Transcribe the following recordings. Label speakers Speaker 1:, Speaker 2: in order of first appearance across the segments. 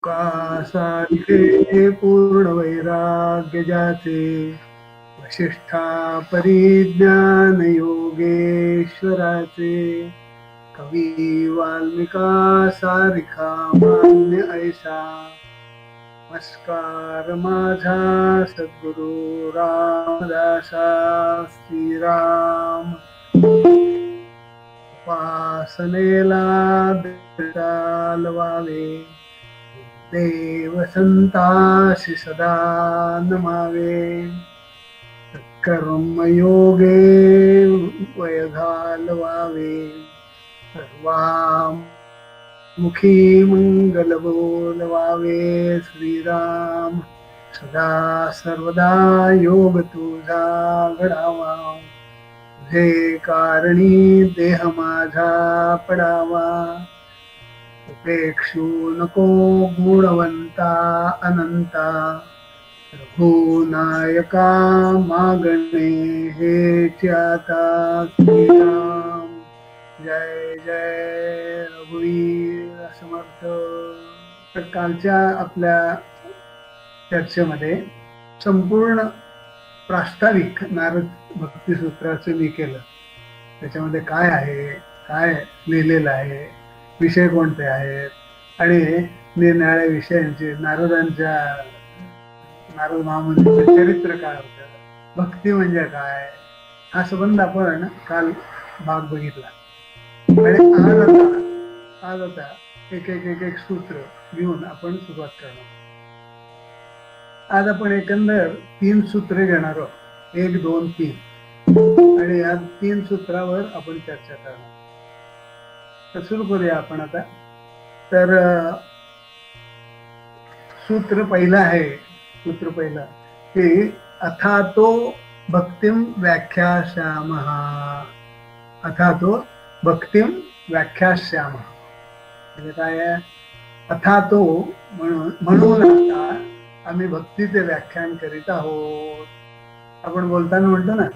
Speaker 1: सारिखे पूर्ण वैराग्य ज्याचे वशिष्ठा परिज्ञान योगेश्वराचे कवी वाल्मिका सारिखा मान्य ऐसा नमस्कार माझा सद्गुरु रामदासा श्रीराम उपासनेला चालवावे देव संताशी सदा नमावे कर्मयोगे वय घालवावे सर्वामुखी मंगल बोलवावे श्रीराम सदा सर्वदा योग तुझा घडावा तुझे कारणी देह माझा पडावा उपेक्षू नको गुणवंता अनंता रघुनायका मागणे हेच आता श्रीराम जय जय रघुवीर समर्थ. तर कालच्या आपल्या चर्चेमध्ये संपूर्ण प्रास्ताविक नारद भक्ती सूत्राचं मी केलं. त्याच्यामध्ये काय आहे, काय लिहिलेलं आहे, विषय कोणते आहेत आणि निरनिराळ्या विषयांचे नारद महामुनीचं चरित्र काय होतं, भक्ती म्हणजे काय, हा संबंध आपण काल भाग बघितला. आणि आज आता एक सूत्र घेऊन आपण सुरुवात करणार. आज आपण एकंदर 3 सूत्रे घेणार आहोत, 1, 2, 3 आणि या 3 सूत्रावर आपण चर्चा करणार. तर सुरू करूया आपण आता. तर सूत्र पहिलं आहे की अथातो भक्तिम व्याख्यास्यामः. अथातो भक्तिम व्याख्यास्यामः म्हणजे काय आहे? अथातो म्हणून आता आम्ही भक्तीचे व्याख्यान करीत आहोत. आपण बोलताना म्हणतो ना,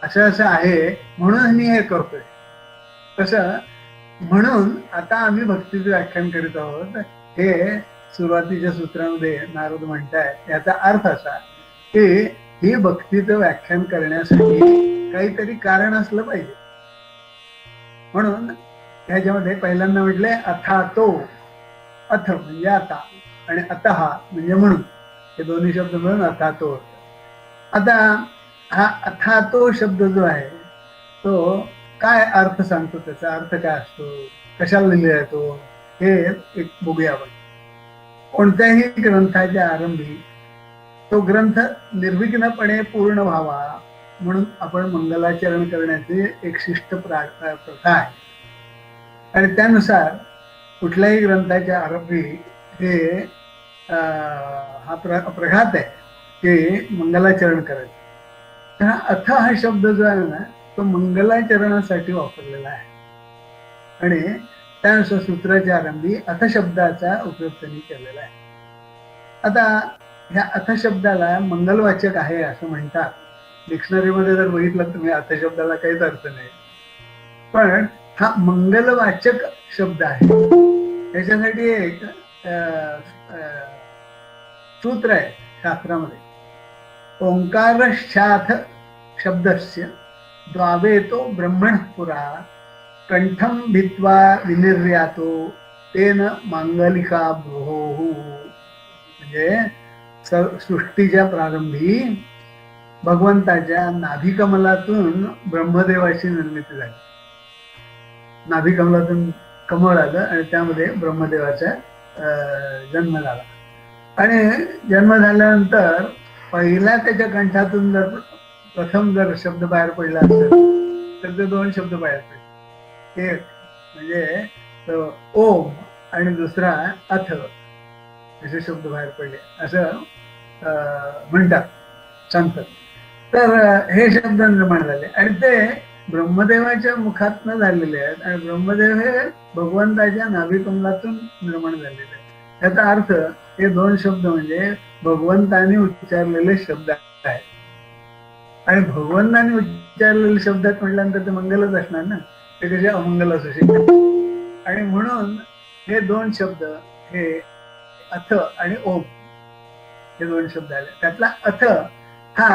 Speaker 1: असं आहे म्हणून मी हे करतोय. कसं म्हणून आता आम्ही भक्तीचे व्याख्यान करीत आहोत, हे सुरुवातीच्या सूत्रामध्ये नारद म्हणतायत. याचा अर्थ असा की ही भक्तीचं व्याख्यान करण्यासाठी काहीतरी कारण असलं पाहिजे. म्हणून ह्याच्यामध्ये पहिल्यांदा म्हटले अथातो. अथ म्हणजे आता आणि अतः म्हणजे म्हणून, हे दोन्ही शब्द मिळून अथातो होत. आता हा अथातो शब्द जो आहे तो काय अर्थ सांगतो, त्याचा अर्थ काय असतो, कशाला लिहिलेला आहे तो, हे एक बघूया आपण. कोणत्याही ग्रंथाच्या आरंभी तो ग्रंथ निर्विघ्नपणे पूर्ण व्हावा म्हणून आपण मंगलाचरण करण्याचे एक शिष्ट प्रथा आहे. आणि त्यानुसार कुठल्याही ग्रंथाच्या आरंभी हे हा प्रघात आहे की मंगलाचरण करायचं. तर अथ हा शब्द जो आहे ना, तो मंगलाचरणासाठी वापरलेला आहे. आणि त्यानुसार सूत्राच्या आरंभी अथ शब्दाचा उपयोग त्यांनी केलेला आहे. आता ह्या अथ शब्दाला मंगलवाचक आहे असं म्हणतात. डिक्शनरीमध्ये जर बघितलं तुम्ही अथ शब्दाला काहीच अर्थ नाही, पण हा मंगलवाचक शब्द आहे. त्याच्यासाठी एक सूत्र आहे शास्त्रामध्ये. ओंकारश्चाथ शब्दस्य द्वावेतो ब्रह्मण पुरा कंठम भित्वा विनिर्यातो तेन मांगलिका भ्रुः. म्हणजे सृष्टीच्या प्रारंभी भगवंताच्या नाभिकमलातून ब्रह्मदेवाची निर्मिती झाली. नाभिकमलातून कमळ आलं आणि त्यामध्ये ब्रह्मदेवाचा जन्म झाला. आणि जन्म झाल्यानंतर पहिला त्याच्या कंठातून जर प्रथम जर शब्द बाहेर पडला असेल तर ते 2 शब्द बाहेर पडले. एक म्हणजे ओम आणि दुसरा अथ असे शब्द बाहेर पडले असं म्हणतात, सांगतात. तर हे शब्द निर्माण झाले आणि ते ब्रह्मदेवाच्या मुखातनं झालेले आहेत. आणि ब्रह्मदेव हे भगवंताच्या नाभिकमलातून निर्माण झालेले आहेत. याचा अर्थ हे 2 शब्द म्हणजे भगवंताने उच्चारलेले शब्द आहेत. आणि भगवंताने उच्चारलेले शब्दात म्हटल्यानंतर ते मंगलच असणार ना, ते कसे अमंगल असू शकतात. आणि म्हणून हे 2 शब्द हे अथ आणि ओम हे दोन शब्द आले. त्यातला अथ हा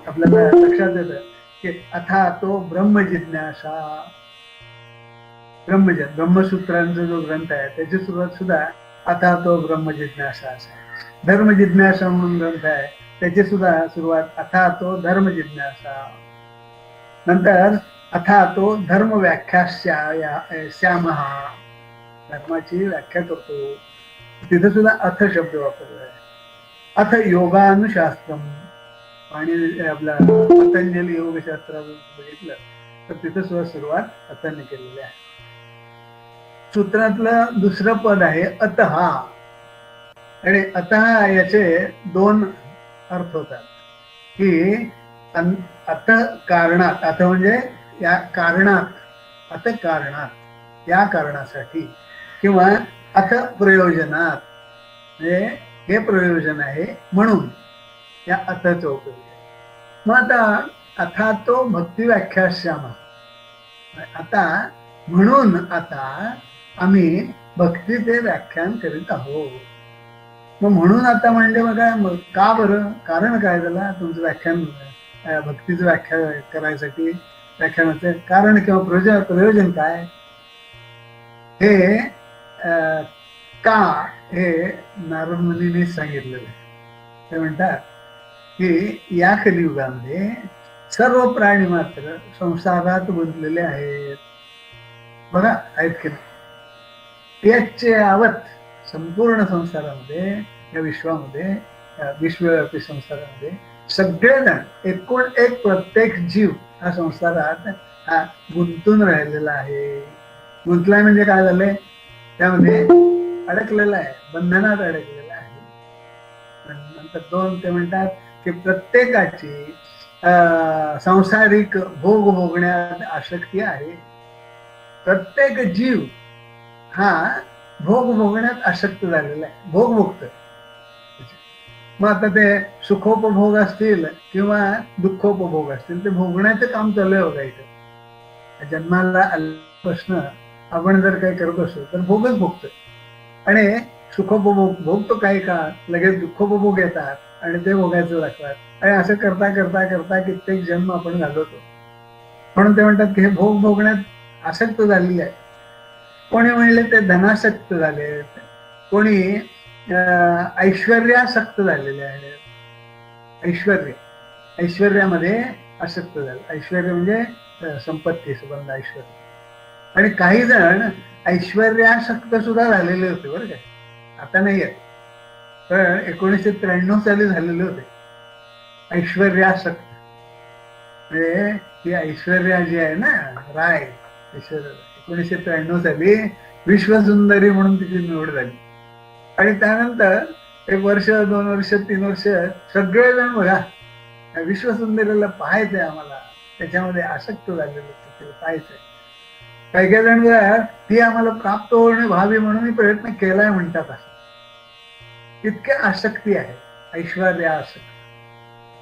Speaker 1: आपल्याला लक्षात येतं की अथा तो ब्रह्म जिज्ञासा. ब्रह्मसूत्रांचा जो ग्रंथ आहे त्याची सुरुवात सुद्धा अथा तो ब्रह्म जिज्ञासा असा. धर्म जिज्ञासा म्हणून ग्रंथ आहे त्याची सुद्धा सुरुवात अथा तो धर्म जिज्ञासा. नंतर अथा तो धर्म व्याख्यास्यामः, धर्माची व्याख्या करतो, तिथे सुद्धा अथ शब्द वापरलाय. अथ योगानुशास्त्रम आणि आपला पतंजली योगशास्त्र बघितलं तर तिथे सुद्धा सुरुवात अथाने केलेली आहे. सूत्रातलं दुसरं पद आहे अतहा. आणि अतहा याचे दोन अर्थ होतात की अत कारणात, अथ म्हणजे या कारणात, अत कारणात या कारणासाठी, किंवा अथ प्रयोजनात म्हणजे हे प्रयोजन आहे म्हणून या अथचा उपयोग आहे. मग आता अथा तो भक्ती व्याख्यास्यामः, आता म्हणून आता आम्ही भक्तीचे व्याख्यान करीत आहोत. मग म्हणून आता म्हणजे बघा का बरं, कारण काय झालं तुमचं व्याख्यान, भक्तीचं व्याख्या करायसाठी व्याख्यानाचं कारण किंवा प्रयोजन काय हे का हे नारद मुनींनी सांगितलेलं आहे. ते म्हणतात की या कलियुगामध्ये सर्व प्राणी मात्र संसारात गुंतलेले आहेत. बघा आहेत की नाही, याचे आवत संपूर्ण संसारामध्ये, या विश्वामध्ये, विश्वव्यापी संसारामध्ये सगळेजण एकूण एक प्रत्येक जीव हा संसारात हा गुंतून राहिलेला आहे. गुंतलाय म्हणजे काय झालंय, त्यामध्ये अडकलेला आहे, बंधनात अडकलेला आहे. नंतर दोन ते म्हणतात की प्रत्येकाची सांसारिक भोग भोगण्यात आसक्ती आहे. प्रत्येक जीव हा भोग भोगण्यात आसक्त झालेला आहे, भोग भोगतोय. मग आता ते सुखोपभोग असतील किंवा दुःखोपभोग असतील, ते भोगण्याचं काम चालू आहे बघा. इथं जन्माला आल्यापासून आपण जर काही करत असतो तर भोगच भोगतोय. आणि सुखोपभोग भोगतो काही काळ, लगेच दुःखोपभोग येतात आणि ते भोगायचं लागतात. आणि असं करता करता करता कित्येक जन्म आपण घालवतो. म्हणून ते म्हणतात की हे भोग भोगण्यात आसक्त झालेले आहे. कोणी म्हणले ते धनासक्त झाले, कोणी ऐश्वर्यासक्त झालेले आहेत. ऐश्वर्यामध्ये आसक्त झाले. ऐश्वर्य म्हणजे संपत्ती संबंध ऐश्वर्य. आणि काही जण ऐश्वर्यासक्त सुद्धा झालेले होते बरं काय, आता नाही आहेत, पण 1993 साली झालेले होते ऐश्वर्यासक्त. म्हणजे ही ऐश्वर्या जी आहे ना राय, ऐश्वर्या 1993 साली विश्वसुंदरी म्हणून तिची निवड झाली. आणि त्यानंतर 1 वर्ष 2 वर्ष 3 वर्ष सगळेजण बघा विश्वसुंदरीला पाहायचंय आम्हाला, त्याच्यामध्ये आसक्त झालेलं पाहायचंय. काही काही जण ती आम्हाला प्राप्त होणे व्हावी म्हणून प्रयत्न केलाय म्हणतात. असं इतके आसक्ती आहे ऐश्वर्या आसक्त.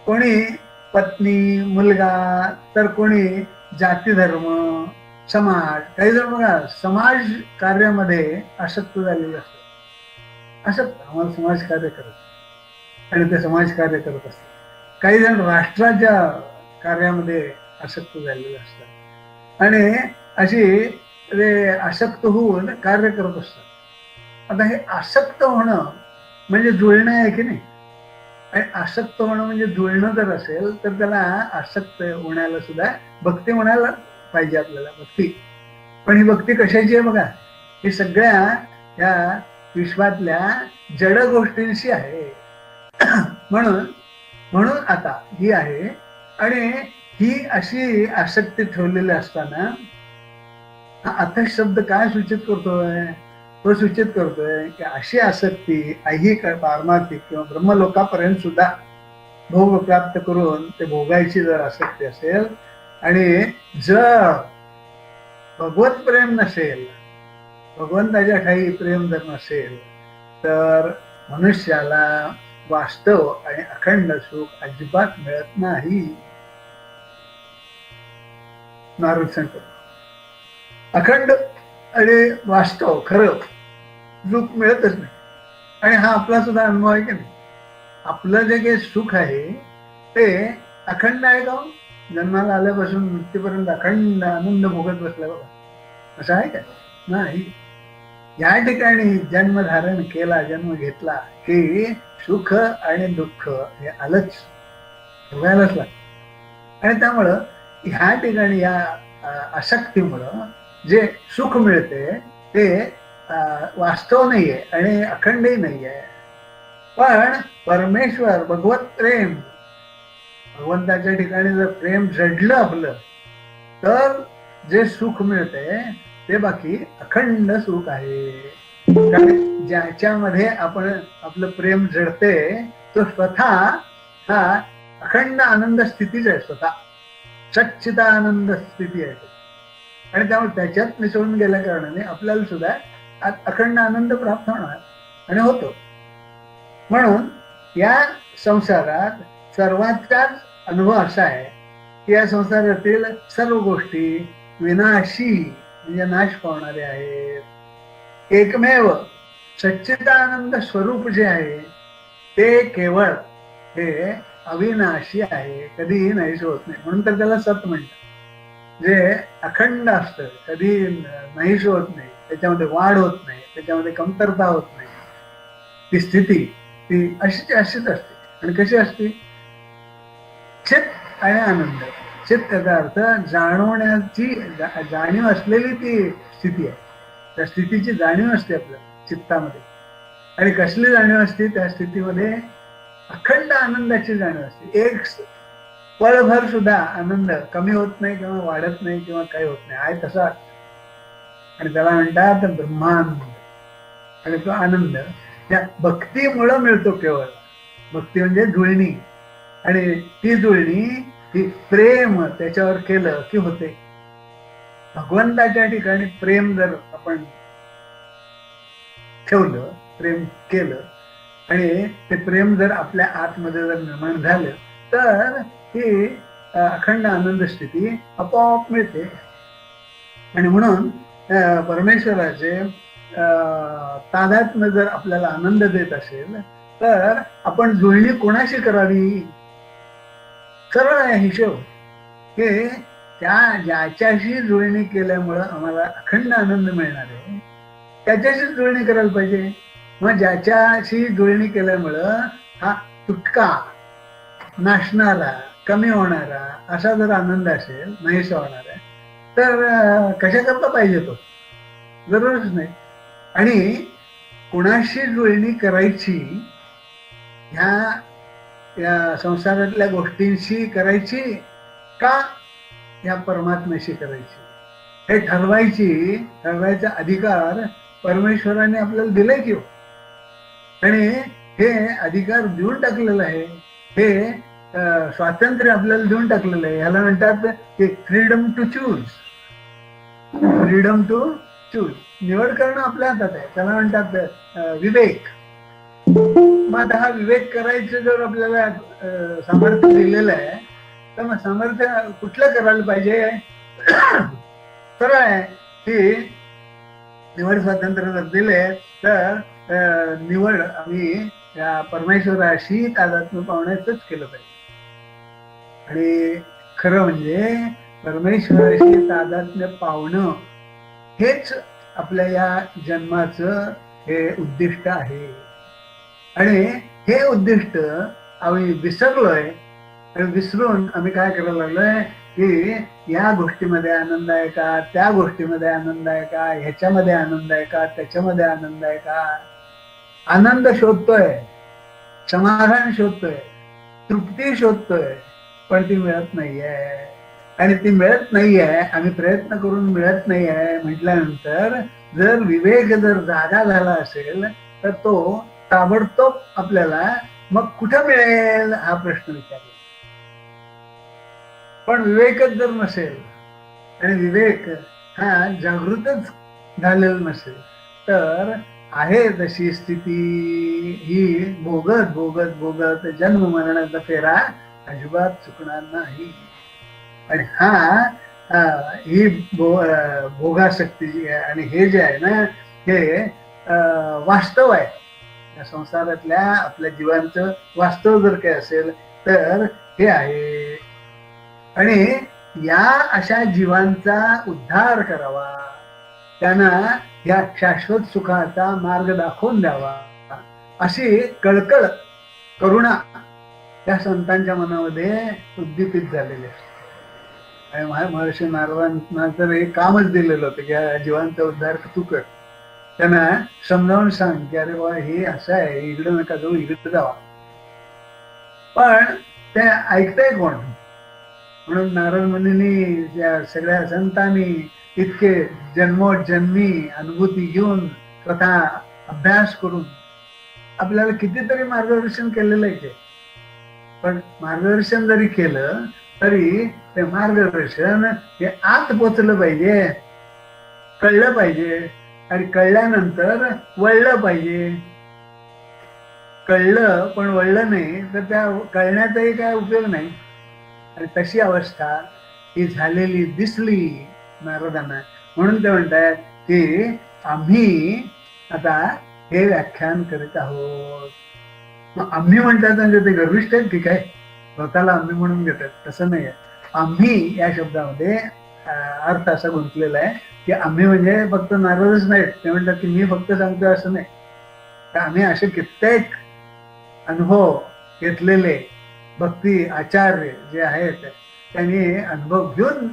Speaker 1: कोणी पत्नी मुलगा, तर कोणी जाती धर्म समाज. काही जण बघा समाज कार्यामध्ये आसक्त झालेले असतात. आसक्त आम्हाला समाज कार्य करत आणि ते समाज कार्य करत असतात. काही जण राष्ट्राच्या कार्यामध्ये आसक्त झालेले असतात आणि अशी ते आसक्त होऊन कार्य करत असतात. आता हे आसक्त होणं म्हणजे जुळणं आहे की नाही. आणि आसक्त होणं म्हणजे जुळणं जर असेल तर त्याला आसक्त होण्याला सुद्धा भक्ती म्हणायला पाहिजे आपल्याला, भक्ती. पण ही भक्ती कशाची आहे बघा, ही सगळ्या या विश्वातल्या जड गोष्टींशी आहे. म्हणून आता ही आहे. आणि ही अशी आसक्ती ठेवलेली असताना हा अथ शब्द काय सूचित करतोय, तो सूचित करतोय की अशी आसक्ती ऐहिक पारमार्थिक किंवा ब्रह्मलोकापर्यंत सुद्धा भोग प्राप्त करून ते भोगायची जर आसक्ती असेल, आणि जर भगवत प्रेम नसेल, भगवंताच्या ठाई प्रेम जर नसेल, तर मनुष्याला वास्तव आणि अखंड सुख अजिबात मिळत नाही. नारद सांगतो. अखंड आणि वास्तव खरं सुख मिळतच नाही. आणि हा आपला सुद्धा अनुभव आहे की नाही. आपलं जे काही सुख आहे ते अखंड आहे का हो? जन्माला आल्यापासून मृत्यूपर्यंत अखंड आनंद भोगत बसला बघा, असं आहे का? नाही. या ठिकाणी जन्म धारण केला, जन्म घेतला की सुख आणि दुःख हे आलंच, ठेवायलाच लागतं. आणि त्यामुळं ह्या ठिकाणी या आसक्तीमुळं जे सुख मिळते ते वास्तव नाहीये आणि अखंडही नाहीये. पण परमेश्वर भगवत प्रेम, भगवंताच्या ठिकाणी जर प्रेम जडलं आपलं तर जे सुख मिळते ते बाकी अखंड सुख आहे. कारण ज्याच्यामध्ये आपण आपलं प्रेम जडते तो स्वतः हा अखंड आनंद स्थितीच आहे, स्वतः सच्चिदा आनंद स्थिती आहे. आणि त्यामुळे त्याच्यात मिसळून गेल्या कारणाने आपल्याला सुद्धा अखंड आनंद प्राप्त होणार आणि होतो. म्हणून या संसारात सर्वांचाच अनुभव असा आहे की या संसारातील सर्व गोष्टी विनाशी म्हणजे नाश पावणारे आहेत. एकमेव सच्चिदानंद स्वरूप जे आहे ते केवळ हे अविनाशी आहे, कधीही नाहीस होत नाही. म्हणून तर त्याला सत म्हणतात. जे अखंड असतं, कधी नाहीस होत नाही, त्याच्यामध्ये वाढ होत नाही, त्याच्यामध्ये कमतरता होत नाही, ती स्थिती ती अशीच अशीच असते. आणि कशी असते? चित आणि आनंद. चित त्याचा अर्थ जाणवण्याची जाणीव असलेली ती स्थिती आहे. त्या स्थितीची जाणीव असते आपल्या चित्तामध्ये. आणि कसली जाणीव असते? त्या स्थितीमध्ये अखंड आनंदाची जाणीव असते. एक पळभर सुद्धा आनंद कमी होत नाही किंवा वाढत नाही किंवा काही होत नाही, आहे तसा. आणि त्याला म्हणतात ब्रह्मानंद. आणि तो आनंद त्या भक्तीमुळं मिळतो केवळ. भक्ती म्हणजे जुळणी, आणि ती जुळणी ही प्रेम त्याच्यावर केलं की होते. भगवंताच्या ठिकाणी प्रेम जर आपण ठेवलं, प्रेम केलं आणि ते प्रेम जर आपल्या आतमध्ये जर निर्माण झालं तर ही अखंड आनंद स्थिती आपोआप मिळते. आणि म्हणून परमेश्वराचे तादात्म्य जर आपल्याला आनंद देत असेल तर आपण जुळणी कोणाशी करावी? सरळ आहे हिशोब की त्या ज्याच्याशी जुळणी केल्यामुळं आम्हाला अखंड आनंद मिळणार आहे त्याच्याशी जुळणी करायला पाहिजे. मग ज्याच्याशी जुळणी केल्यामुळं हा तुटका, नाशणारा, कमी होणारा असा जर आनंद असेल, नाहीसा होणारा, तर कशा करता पाहिजे तो? जरूरच नाही. आणि कुणाशी जुळणी करायची? या संसारातल्या गोष्टींशी करायची का या परमात्म्याशी करायची? हे ठरवायचा अधिकार परमेश्वराने आपल्याला दिलाय की. आणि हे अधिकार देऊन टाकलेलं आहे, हे स्वातंत्र्य आपल्याला देऊन टाकलेलं आहे. ह्याला म्हणतात की freedom to choose. Freedom to choose, निवड करणं आपल्या हातात आहे. त्याला म्हणतात विवेक. मग आता हा विवेक करायचं जर आपल्याला सामर्थ्य दिलेलं आहे तर मग सामर्थ्य कुठलं करायला पाहिजे? सरळ आहे की निवड स्वातंत्र्य जर दिले तर निवड आम्ही या परमेश्वराशी तादात्म्य पावण्याचंच केलं पाहिजे. आणि खरं म्हणजे परमेश्वराशी तादात्म्य पावणं हेच आपल्या या जन्माचं हे उद्दिष्ट आहे. आणि हे उद्दिष्ट आम्ही विसरलोय. आणि विसरून आम्ही काय करायला लागलोय की या गोष्टीमध्ये आनंद आहे का, त्या गोष्टीमध्ये आनंद आहे का, ह्याच्यामध्ये आनंद आहे का, त्याच्यामध्ये आनंद आहे का, आनंद शोधतोय, समाधान शोधतोय, तृप्ती शोधतोय, पण ती मिळत नाहीये. आणि ती मिळत नाहीये, आम्ही प्रयत्न करून मिळत नाहीये म्हटल्यानंतर जर विवेक जर जागा झाला असेल तर तो ताबडतोब आपल्याला मग कुठं मिळेल हा प्रश्न विचारला. पण विवेकच जर नसेल आणि विवेक हा जागृतच झालेला नसेल तर आहे तशी स्थिती ही भोगत भोगत भोगत जन्म मरणाचा फेरा अजिबात चुकणार नाही. आणि हा ही भोगाशक्ती जी आहे आणि हे जे आहे ना हे वास्तव आहे. या संसारातल्या आपल्या जीवांचं वास्तव जर काही असेल तर हे आहे. आणि या अशा जीवांचा उद्धार करावा, त्यांना या शाश्वत सुखाचा मार्ग दाखवून द्यावा, अशी कळकळ करुणा त्या संतांच्या मनामध्ये उद्दीपित झालेली असते. आणि महर्षी नारदांना तर हे कामच दिलेलं होतं की या जीवांचा उद्धार तू कर. त्यांना समजावून सांग की अरे बाबा हे असं आहे, इकडे नका जाऊ, इकडे जावा. पण ते ऐकतंय कोण? म्हणून नारद मुनींनी त्या सगळ्या संतांनी इतके जन्मोजन्मी अनुभूती घेऊन स्वतः अभ्यास करून आपल्याला कितीतरी मार्गदर्शन केलेलं आहे. पण मार्गदर्शन जरी केलं तरी ते मार्गदर्शन हे आत पोचलं पाहिजे, कळलं पाहिजे. आणि कळल्यानंतर वळलं पाहिजे. कळलं पण वळलं नाही तर त्या कळण्याचाही काय उपयोग नाही. आणि तशी अवस्था ही झालेली दिसली नारदांना. म्हणून ते म्हणतात की आम्ही आता हे व्याख्यान करीत आहोत. मग आम्ही म्हणतात म्हणजे ते गर्विष्ठ आहेत की काय? स्वतःला आम्ही म्हणून घेतात? तसं नाही आहे. आम्ही या शब्दामध्ये अर्थ असा गुंतलेला आहे की आम्ही म्हणजे फक्त नारदच नाहीत. ते म्हणतात की मी फक्त सांगतो असं नाही. तर आम्ही असे कित्येक अनुभव घेतलेले भक्ती आचार्य जे आहेत त्यांनी अनुभव घेऊन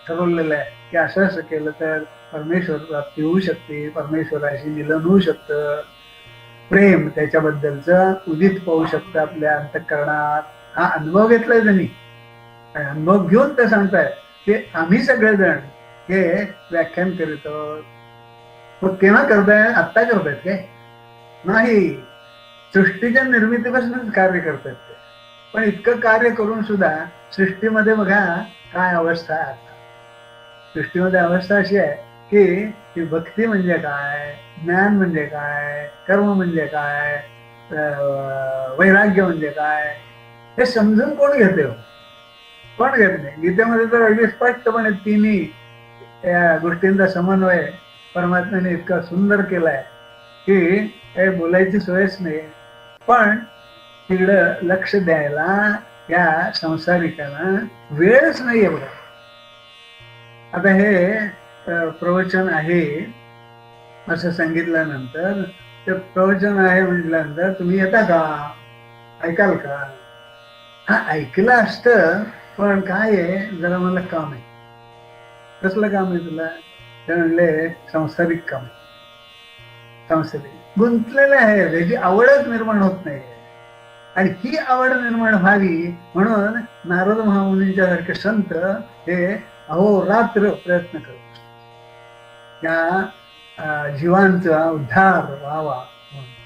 Speaker 1: ठरवलेलं आहे की असं असं केलं तर परमेश्वर प्राप्ती होऊ शकते, परमेश्वराशी मिलन होऊ शकतं, प्रेम त्याच्याबद्दलचं उदित पाहू शकतं आपल्या अंतःकरणात. हा अनुभव घेतलाय त्यांनी. अनुभव घेऊन ते सांगतायत की आम्ही सगळेजण हे व्याख्यान करीत आहोत. मग केव्हा करताय? आत्ता करतायत काय? नाही, सृष्टीच्या निर्मितीपासूनच कार्य करतात ते. पण इतकं कार्य करून सुद्धा सृष्टीमध्ये बघा काय अवस्था आहे. आता सृष्टीमध्ये अवस्था अशी आहे की भक्ती म्हणजे काय, ज्ञान म्हणजे काय, कर्म म्हणजे काय, वैराग्य म्हणजे काय, हे समजून कोण घेते? कोण घेत नाही. गीतेमध्ये तर अगदी स्पष्टपणे तिन्ही या गोष्टींचा समन्वय परमात्म्याने इतका सुंदर केलाय की काही बोलायची सोयच नाही. पण तिकडं लक्ष द्यायला या संसारिकांना वेळच नाहीये बघा. आता हे प्रवचन आहे असं सांगितल्यानंतर ते प्रवचन आहे म्हटल्यानंतर तुम्ही येता का, ऐकाल का? हा ऐकलं असतं पण काय आहे, जरा मला काम आहे. कसलं काम आहे तुला? ते म्हणले संसारिक काम. संसारिक गुंतलेलं आहे, त्याची आवडच निर्माण होत नाही. आणि ही आवड निर्माण व्हावी म्हणून नारद महामुनींच्या सारखे संत हे अहोरात्र प्रयत्न करतात या जीवांचा उद्धार व्हावा,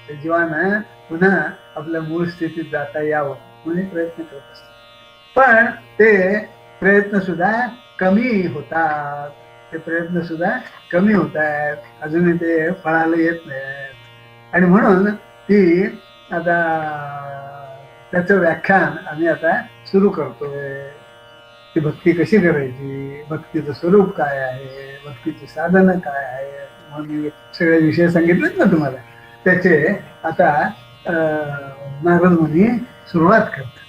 Speaker 1: त्या जीवांना पुन्हा आपल्या मूळ स्थितीत जाता यावं म्हणून प्रयत्न करत असतात. पण ते प्रयत्न सुद्धा कमी होतात. ते प्रयत्न सुद्धा कमी होत आहेत, अजूनही ते फळाला येत नाहीत. आणि म्हणून ती आता त्याचं व्याख्यान आम्ही आता सुरू करतोय की भक्ती कशी करायची, भक्तीचं स्वरूप काय आहे, भक्तीची साधनं काय आहे, म्हणून सगळे विषय सांगितलेत ना तुम्हाला. त्याचे आता नारद मुनी सुरुवात करतात.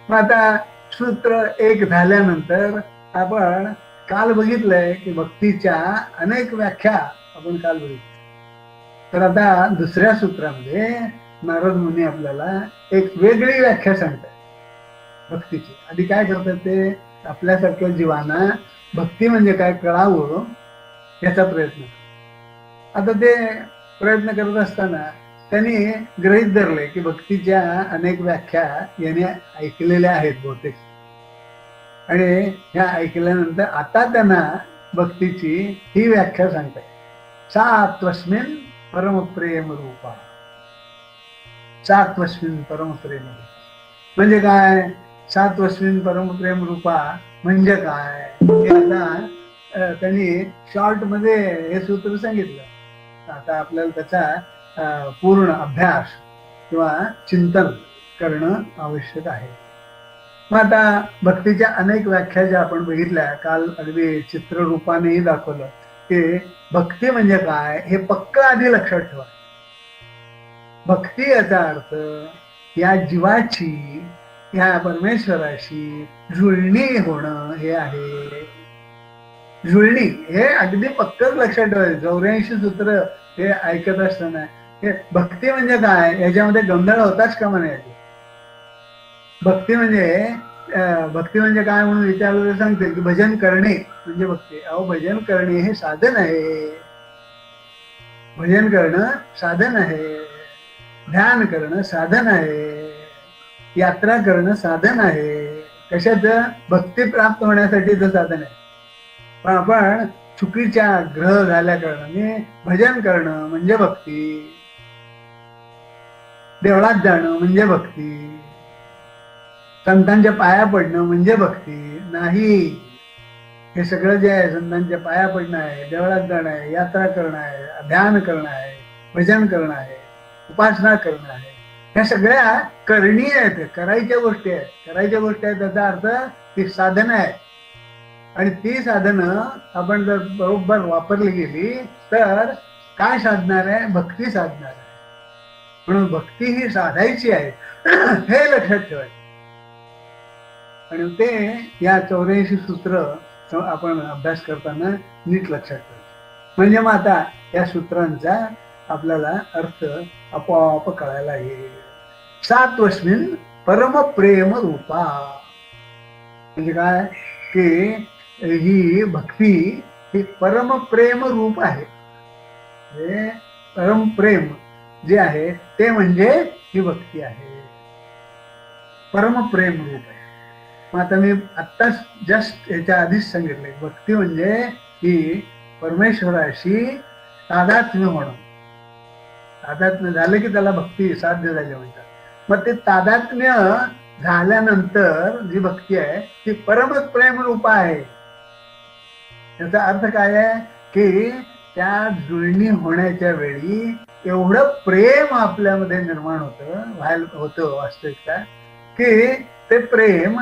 Speaker 1: मग आता सूत्र 1 झाल्यानंतर आपण काल बघितलंय की भक्तीच्या अनेक व्याख्या आपण काल बघितल्या. तर आता दुसऱ्या सूत्रामध्ये नारद मुनी आपल्याला एक वेगळी व्याख्या सांगतात भक्तीची. आधी काय करतात ते आपल्यासारख्या जीवांना भक्ती म्हणजे काय कळावं याचा प्रयत्न. आता ते प्रयत्न करत असताना त्यांनी गृहीत धरले की भक्तीच्या अनेक व्याख्या याने ऐकलेल्या आहेत बहुतेक. आणि ह्या ऐकल्यानंतर आता त्यांना भक्तीची ही व्याख्या सांगताय. सात्वस्मिन् परमप्रेम रूपा. सात्वस्मिन् परमप्रेम म्हणजे काय? सात्वस्मिन् परमप्रेम रूपा म्हणजे काय हे आता त्यांनी शॉर्ट मध्ये हे सूत्र सांगितलं. आता आपल्याला त्याचा पूर्ण अभ्यास किंवा चिंतन करणं आवश्यक आहे. मग आता भक्तीच्या अनेक व्याख्या ज्या आपण बघितल्या काल, अगदी चित्ररूपानेही दाखवलं की भक्ती म्हणजे काय हे पक्क आधी लक्षात ठेवा. भक्ती याचा अर्थ या जीवाची या परमेश्वराशी जुळणी होणं हे आहे. जुळणी हे अगदी पक्कच लक्षात ठेवायचं. 84 सूत्र हे ऐकत असताना हे भक्ती म्हणजे काय याच्यामध्ये गोंधळ होताच का म्हणायचे. भक्ती म्हणजे काय म्हणून विचारलं तर सांगतील की भजन करणे म्हणजे भक्ती. अहो, भजन करणे हे साधन आहे. भजन करणं साधन आहे. ध्यान करणं साधन आहे. यात्रा करणं साधन आहे. कशाचं? भक्ती प्राप्त होण्यासाठीचं साधन आहे. पण आपण चुकीच्या ग्रह झाल्या कारणाने भजन करणं म्हणजे भक्ती, देवळात जाणं म्हणजे भक्ती, संतांच्या पाया पडणं म्हणजे भक्ती नाही. हे सगळं जे आहे संतांच्या पाया पडणं आहे, देवळात जाणं आहे, यात्रा करणं आहे, ध्यान करणं आहे, भजन करणं आहे, उपासना करणं आहे, ह्या सगळ्या करणीय आहेत. करायच्या गोष्टी आहेत. करायच्या गोष्टी आहेत त्याचा अर्थ ती साधनं आहे. आणि ती साधनं आपण जर बरोबर वापरली गेली तर काय साधणार आहे? भक्ती साधणार आहे. म्हणून भक्ती ही साधायची आहे हे लक्षात ठेवायचं. आणि ते या 84 सूत्र आपण अभ्यास करताना नीट लक्षात ठेवायचं. म्हणजे मग आता या सूत्रांचा आपल्याला अर्थ आपोआप कळायला येईल. सात्वस्मिन परमप्रेम रूपा म्हणजे काय की ही भक्ती ही परमप्रेम रूप आहे. परमप्रेम जे आहे ते म्हणजे ही भक्ती आहे. परमप्रेम रूप आहे. मग आता मी आत्ताच जस्ट याच्या आधीच सांगितले भक्ती म्हणजे ही परमेश्वराशी तादात्म्य होणं. तादात्म्य झालं की त्याला भक्ती साध्य झाली म्हणतात. मग ते तादात्म्य झाल्यानंतर जी भक्ती आहे ती परमप्रेम रूप आहे. याचा अर्थ काय आहे की त्या जुळणी होण्याच्या वेळी एवढं प्रेम आपल्यामध्ये निर्माण होतं वास्तविकता की ते प्रेम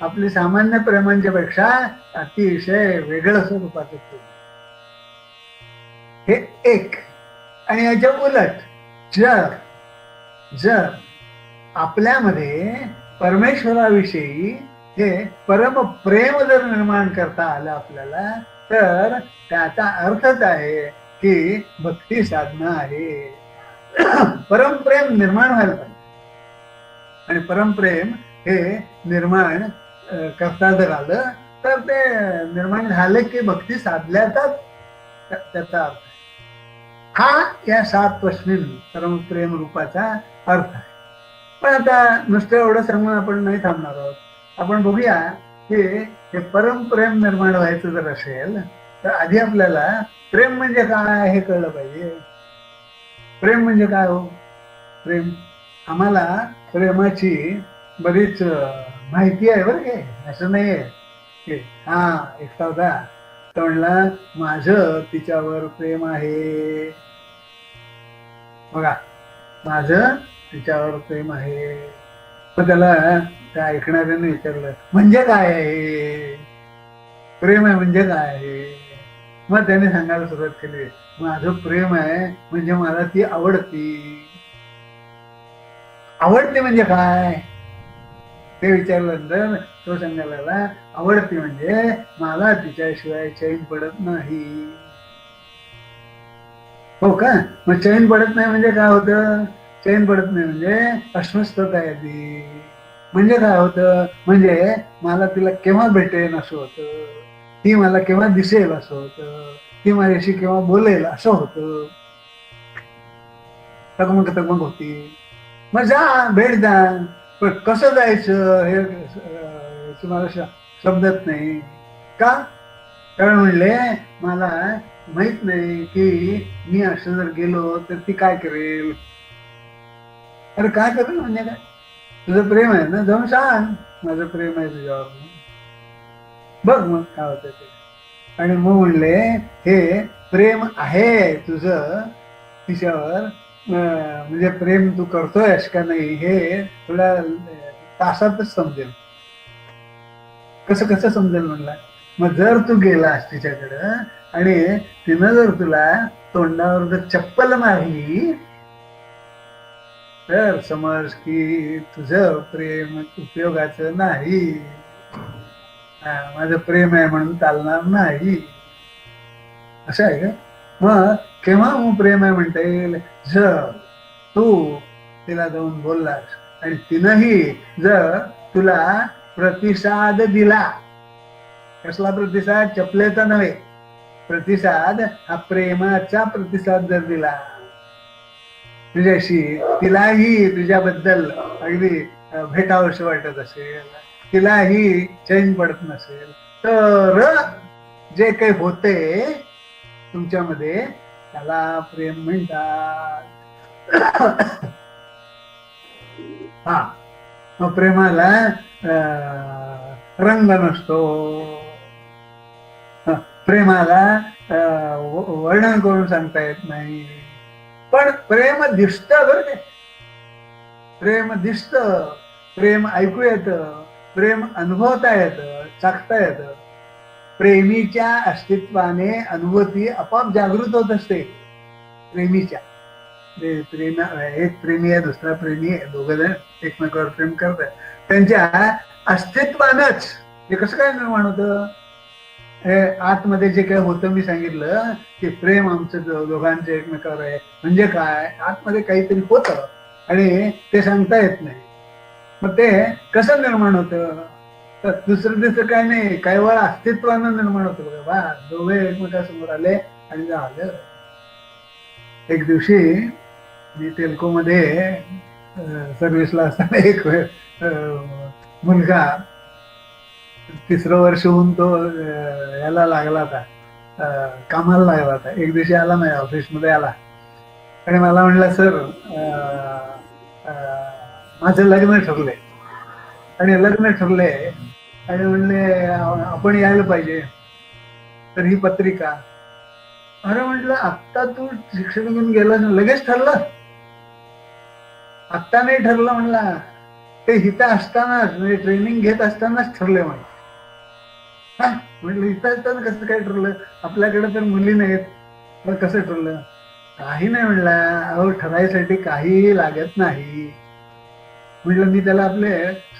Speaker 1: आपली सामान्य प्रेमांच्या पेक्षा अतिशय वेगळं स्वरूपाचं प्रेम हे एक. आणि याच्या उलट जर आपल्यामध्ये परमेश्वराविषयी हे परम प्रेम जर निर्माण करता आलं आपल्याला तर त्याचा अर्थच आहे की भक्ती साधना आहे. परमप्रेम निर्माण व्हायला पाहिजे. आणि परमप्रेम हे निर्माण करता जर आलं तर ते निर्माण झालं की भक्ती साधल्याचाच त्याचा अर्थ आहे. हा या सात्वस्मिन परमप्रेम रूपाचा अर्थ आहे. पण आता नुसतं एवढं सांगून आपण नाही थांबणार आहोत. आपण बघूया की हे परमप्रेम निर्माण व्हायचं जर असेल तर आधी आपल्याला प्रेम म्हणजे काय हे कळलं पाहिजे. प्रेम म्हणजे काय हो? प्रेम आम्हाला प्रेमाची बरीच माहिती आहे बरं काय. असं नाही आहे की एकटा होता तर म्हणला माझं तिच्यावर प्रेम आहे. बघा, माझं तिच्यावर प्रेम आहे. मग त्याला त्या ऐकणाऱ्याने विचारलं म्हणजे काय आहे? प्रेम आहे म्हणजे काय आहे? मग त्याने सांगायला सुरुवात केली माझं प्रेम आहे म्हणजे मला ती आवडती. आवडते म्हणजे काय ते विचारल्यानंतर तो सांगायला लागला आवडते म्हणजे मला तिच्याशिवाय चैन पडत नाही. हो का? मग चैन पडत नाही म्हणजे काय होतं? चैन पडत नाही म्हणजे अस्वस्थता येते. म्हणजे काय होतं? म्हणजे मला तिला केव्हा भेटेन असं होतं, ती मला केव्हा दिसेल असं होतं, ती माझ्याशी केव्हा बोलेल असं होतं. तगमग होती. मग जा, भेट द्या. पण कसं जायचं हे तुम्हाला शब्दात नाही का? कारण म्हणले मला माहित नाही की मी असं जर गेलो तर ती काय करेल. अरे काय करेल म्हणजे काय? तुझं प्रेम आहे ना, जाऊन सांग माझं प्रेम आहे तुझ्यावर, बघ मग काय होतं ते. आणि मग म्हणले हे प्रेम आहे तुझं तिच्यावर म्हणजे प्रेम तू करतोयस का नाही हे थोड्या तासातच समजेल. कसं कसं समजेल म्हणला. मग जर तू गेलास तिच्याकडं आणि तिनं जर तुला तोंडावर जर चप्पल मारली तर समज की तुझं प्रेम उपयोगाचं नाही. माझं प्रेम आहे म्हणून चालणार नाही, असं आहे का? मग केव्हा मग प्रेम आहे म्हणता येईल? जर तू तिला जाऊन बोललास आणि तिनंही जर तुला प्रतिसाद दिला. कसला प्रतिसाद? चपलेचा नव्हे, प्रतिसाद हा प्रेमाचा प्रतिसाद जर दिला तुझ्याशी, तिलाही तुझ्याबद्दल अगदी भेटावंसं वाटत असेल, तिलाही चैन पडत नसेल, तर जे काही होते तुमच्यामध्ये त्याला प्रेम म्हणतात. हा, मग प्रेमाला रंग नसतो, प्रेमाला वर्णन करून सांगता येत नाही, पण प्रेम दिसत बरं काय. प्रेम दिसत, प्रेम ऐकू येत, प्रेम अनुभवता येत, चाखता येत. प्रेमीच्या अस्तित्वाने अनुभूती आपोआप जागृत होत असते. प्रेमीच्या प्रेम, एक प्रेमी आहे, दुसरा प्रेमी आहे, दोघ जण एकमेकावर प्रेम करतात, त्यांच्या अस्तित्वानच हे कसं काय निर्माण होतं? हे आतमध्ये जे काही होतं, मी सांगितलं की प्रेम आमचं दोघांचं एकमेकावर आहे म्हणजे काय, आतमध्ये काहीतरी होतं आणि ते सांगता येत नाही. मग ते कसं निर्माण होतं? तर दुसरं दिवस काय नाही, काही वेळा अस्तित्वानं निर्माण होतं बघा. वा, दोघे एकमेकासमोर आले आणि झालं. एक दिवशी मी तेलकोमध्ये सर्व्हिसला असताना एक मुलगा 3रं वर्ष होऊन तो याला लागला होता, कामाला लागला होता. एक दिवशी आला माझ्या ऑफिसमध्ये आला आणि मला म्हणला, सर माझं लग्न ठरलंय आणि लग्न ठरलंय आणि म्हणले आपण यायला पाहिजे, तर ही पत्रिका. अरे म्हटलं, आत्ता तू शिक्षण घेऊन गेला, लगेच ठरलं? आत्ता नाही ठरलं म्हणला, ते हिथं असतानाच म्हणजे ट्रेनिंग घेत असतानाच ठरले म्हणलं. म्हटलं इथं असताना कसं काय ठरलं? आपल्याकडे तर मुली नाहीत, मग कसं ठरलं? काही नाही म्हणला, अहो ठरायसाठी काही लागत नाही. म्हटलं मी त्याला आपले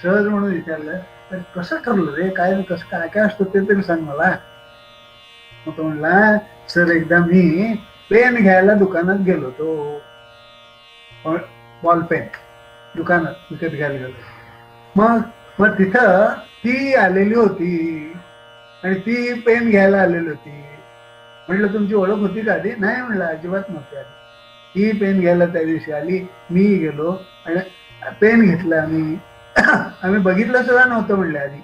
Speaker 1: सहज म्हणून विचारलं, तर कसं ठरलं रे, काय कसं काय काय असतं ते तरी सांग मला. मग तो म्हणला, सर एकदा मी पेन घ्यायला दुकानात गेलो होतो, बॉल पेन दुकानात विकत घ्यायला गेलो. मग तिथं ती आलेली होती आणि ती पेन घ्यायला आलेली होती. म्हटलं तुमची ओळख होती का आधी? नाही म्हणलं, अजिबात नव्हती आधी. ही पेन घ्यायला त्या दिवशी आली, मी गेलो आणि पेन घेतला. आम्ही बघितलं सुद्धा नव्हतं म्हणले आधी,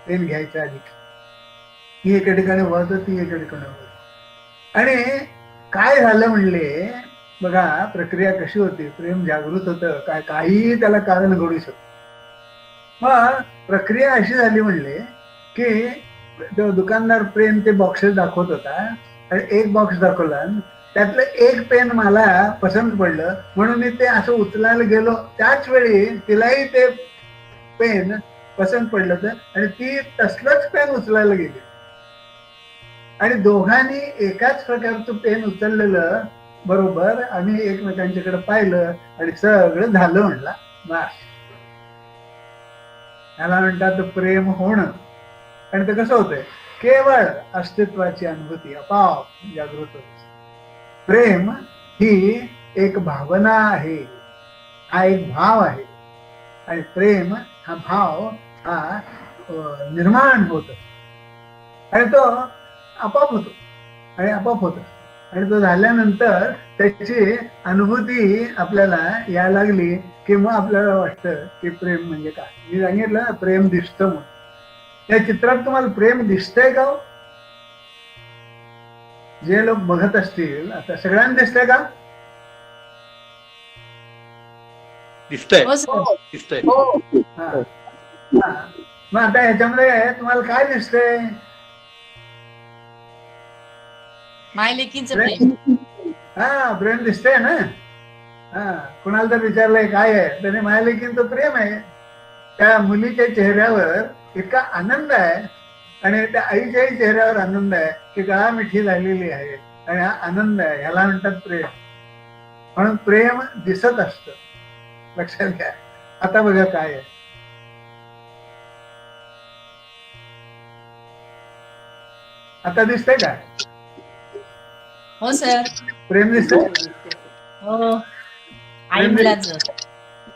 Speaker 1: पेन घ्यायच्या आधी. ती एका ठिकाणी वळत, ती एका ठिकाणी वळत. आणि काय झालं म्हणले बघा, प्रक्रिया कशी होती. प्रेम जागृत होतं काय, काही त्याला कारण घडू शकतं. मग प्रक्रिया अशी झाली म्हणले की दुकानदार प्रेम ते बॉक्सेस दाखवत होता आणि एक बॉक्स दाखवला, त्यातलं एक पेन मला पसंत पडलं म्हणून मी ते असं उचलायला गेलो. त्याच वेळी तिलाही ते पेन पसंत पडलं होतं आणि ती तसलंच पेन उचलायला गेली आणि दोघांनी एकाच प्रकारचं पेन उचललेलं बरोबर आम्ही एकमेकांच्याकडे पाहिलं आणि सगळं झालं म्हणला. बस, याला म्हणतात प्रेम होणं. आणि ते कसं होतंय? केवळ अस्तित्वाची अनुभूती आपोआप जागृत होते. प्रेम ही एक भावना आहे, हा एक भाव आहे आणि प्रेम हा भाव हा निर्माण होतो आणि तो आपोआप होतो आणि आपोआप होतो आणि तो झाल्यानंतर त्याची अनुभूती आपल्याला यायला लागली की मग आपल्याला वाटतं की प्रेम म्हणजे काय. मी सांगितलं प्रेम दिसतं म्हणून. या चित्रात तुम्हाला प्रेम दिसतंय का? जे लोक बघत असतील आता सगळ्यांना दिसतंय का?
Speaker 2: दिसतंय, दिसतंय.
Speaker 1: मग आता ह्याच्यामध्ये तुम्हाला काय दिसतंय?
Speaker 3: मायलेकींचं प्रेम.
Speaker 1: हा, प्रेम दिसतंय ना. हा, कुणाला तर विचारलंय काय आहे, त्याने मायलेकींचं प्रेम आहे. त्या मुलीच्या चेहऱ्यावर इतका आनंद आहे आणि त्या आईच्याही चेहऱ्यावर आनंद आहे की गळा मिठी झालेली आहे आणि हा आनंद आहे, ह्याला म्हणतात प्रेम. म्हणून प्रेम दिसत असत. लक्षात घ्या. आता बघा काय आहे. आता दिसतंय का
Speaker 3: हो सर.
Speaker 1: प्रेम? दिसतंय.
Speaker 3: हो. आई मुलाचं.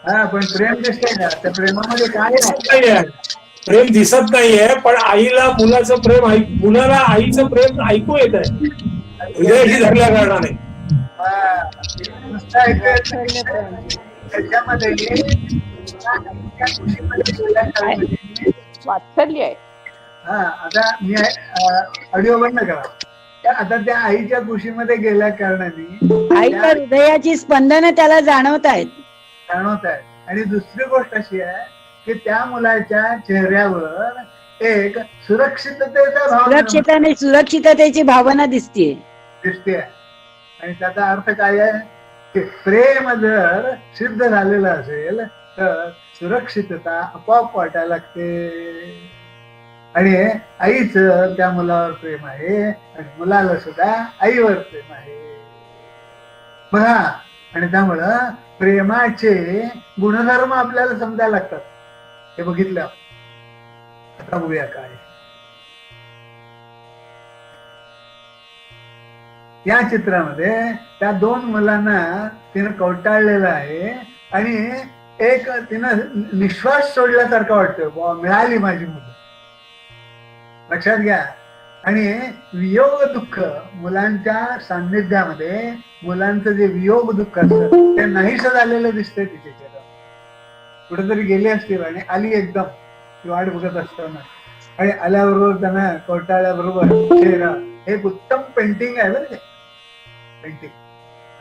Speaker 1: हा, पण प्रेम दिसतंय का? त्या प्रेमामध्ये काय आहे?
Speaker 4: नाहीये. प्रेम दिसत नाहीये, पण आईला मुलाचं प्रेम मुलाला आईचं प्रेम ऐकू येत आहे, हृदयाशी धरल्या कारणाने.
Speaker 1: नुसतं ऐकत नाही. त्याच्यामध्ये
Speaker 5: वात्सल्य आहे.
Speaker 1: हा, आता मी ऑडिओ बंद करा. आता त्या आईच्या कुशीमध्ये गेल्या कारणाने
Speaker 5: आईच्या हृदयाची स्पंदनं त्याला जाणवत आहेत.
Speaker 1: आणि दुसरी गोष्ट अशी आहे की त्या मुलाच्या चेहऱ्यावर एक सुरक्षिततेचा भाव
Speaker 5: सुरक्षिततेची भावना दिसते.
Speaker 1: आणि त्याचा अर्थ काय आहे की प्रेम जर सिद्ध झालेलं असेल तर सुरक्षितता आपोआप वाटायला लागते. आणि आईचं त्या मुलावर प्रेम आहे आणि मुलाला सुद्धा आईवर प्रेम आहे. बघा, आणि त्यामुळं प्रेमाचे गुणधर्म आपल्याला समजायला लागतात. हे बघितलं. आता बघूया काय. या चित्रामध्ये त्या दोन मुलांना तिनं कवटाळलेलं आहे आणि एक तिनं निश्वास सोडल्यासारखं वाटतोय, मिळाली माझी मुलं. लक्षात घ्या. आणि वियोग दुःख मुलांच्या सान्निध्यामध्ये मुलांचं जे वियोग दुःख असतं ते नाहीस झालेलं दिसतंय तिच्या चेहऱ्यावर. कुठेतरी गेली असतील आणि आली एकदम ती वाट बघत असताना, आणि आल्याबरोबर त्यांना कवटाळल्याबरोबर चेहरा. एक उत्तम पेंटिंग आहे बरं, पेंटिंग.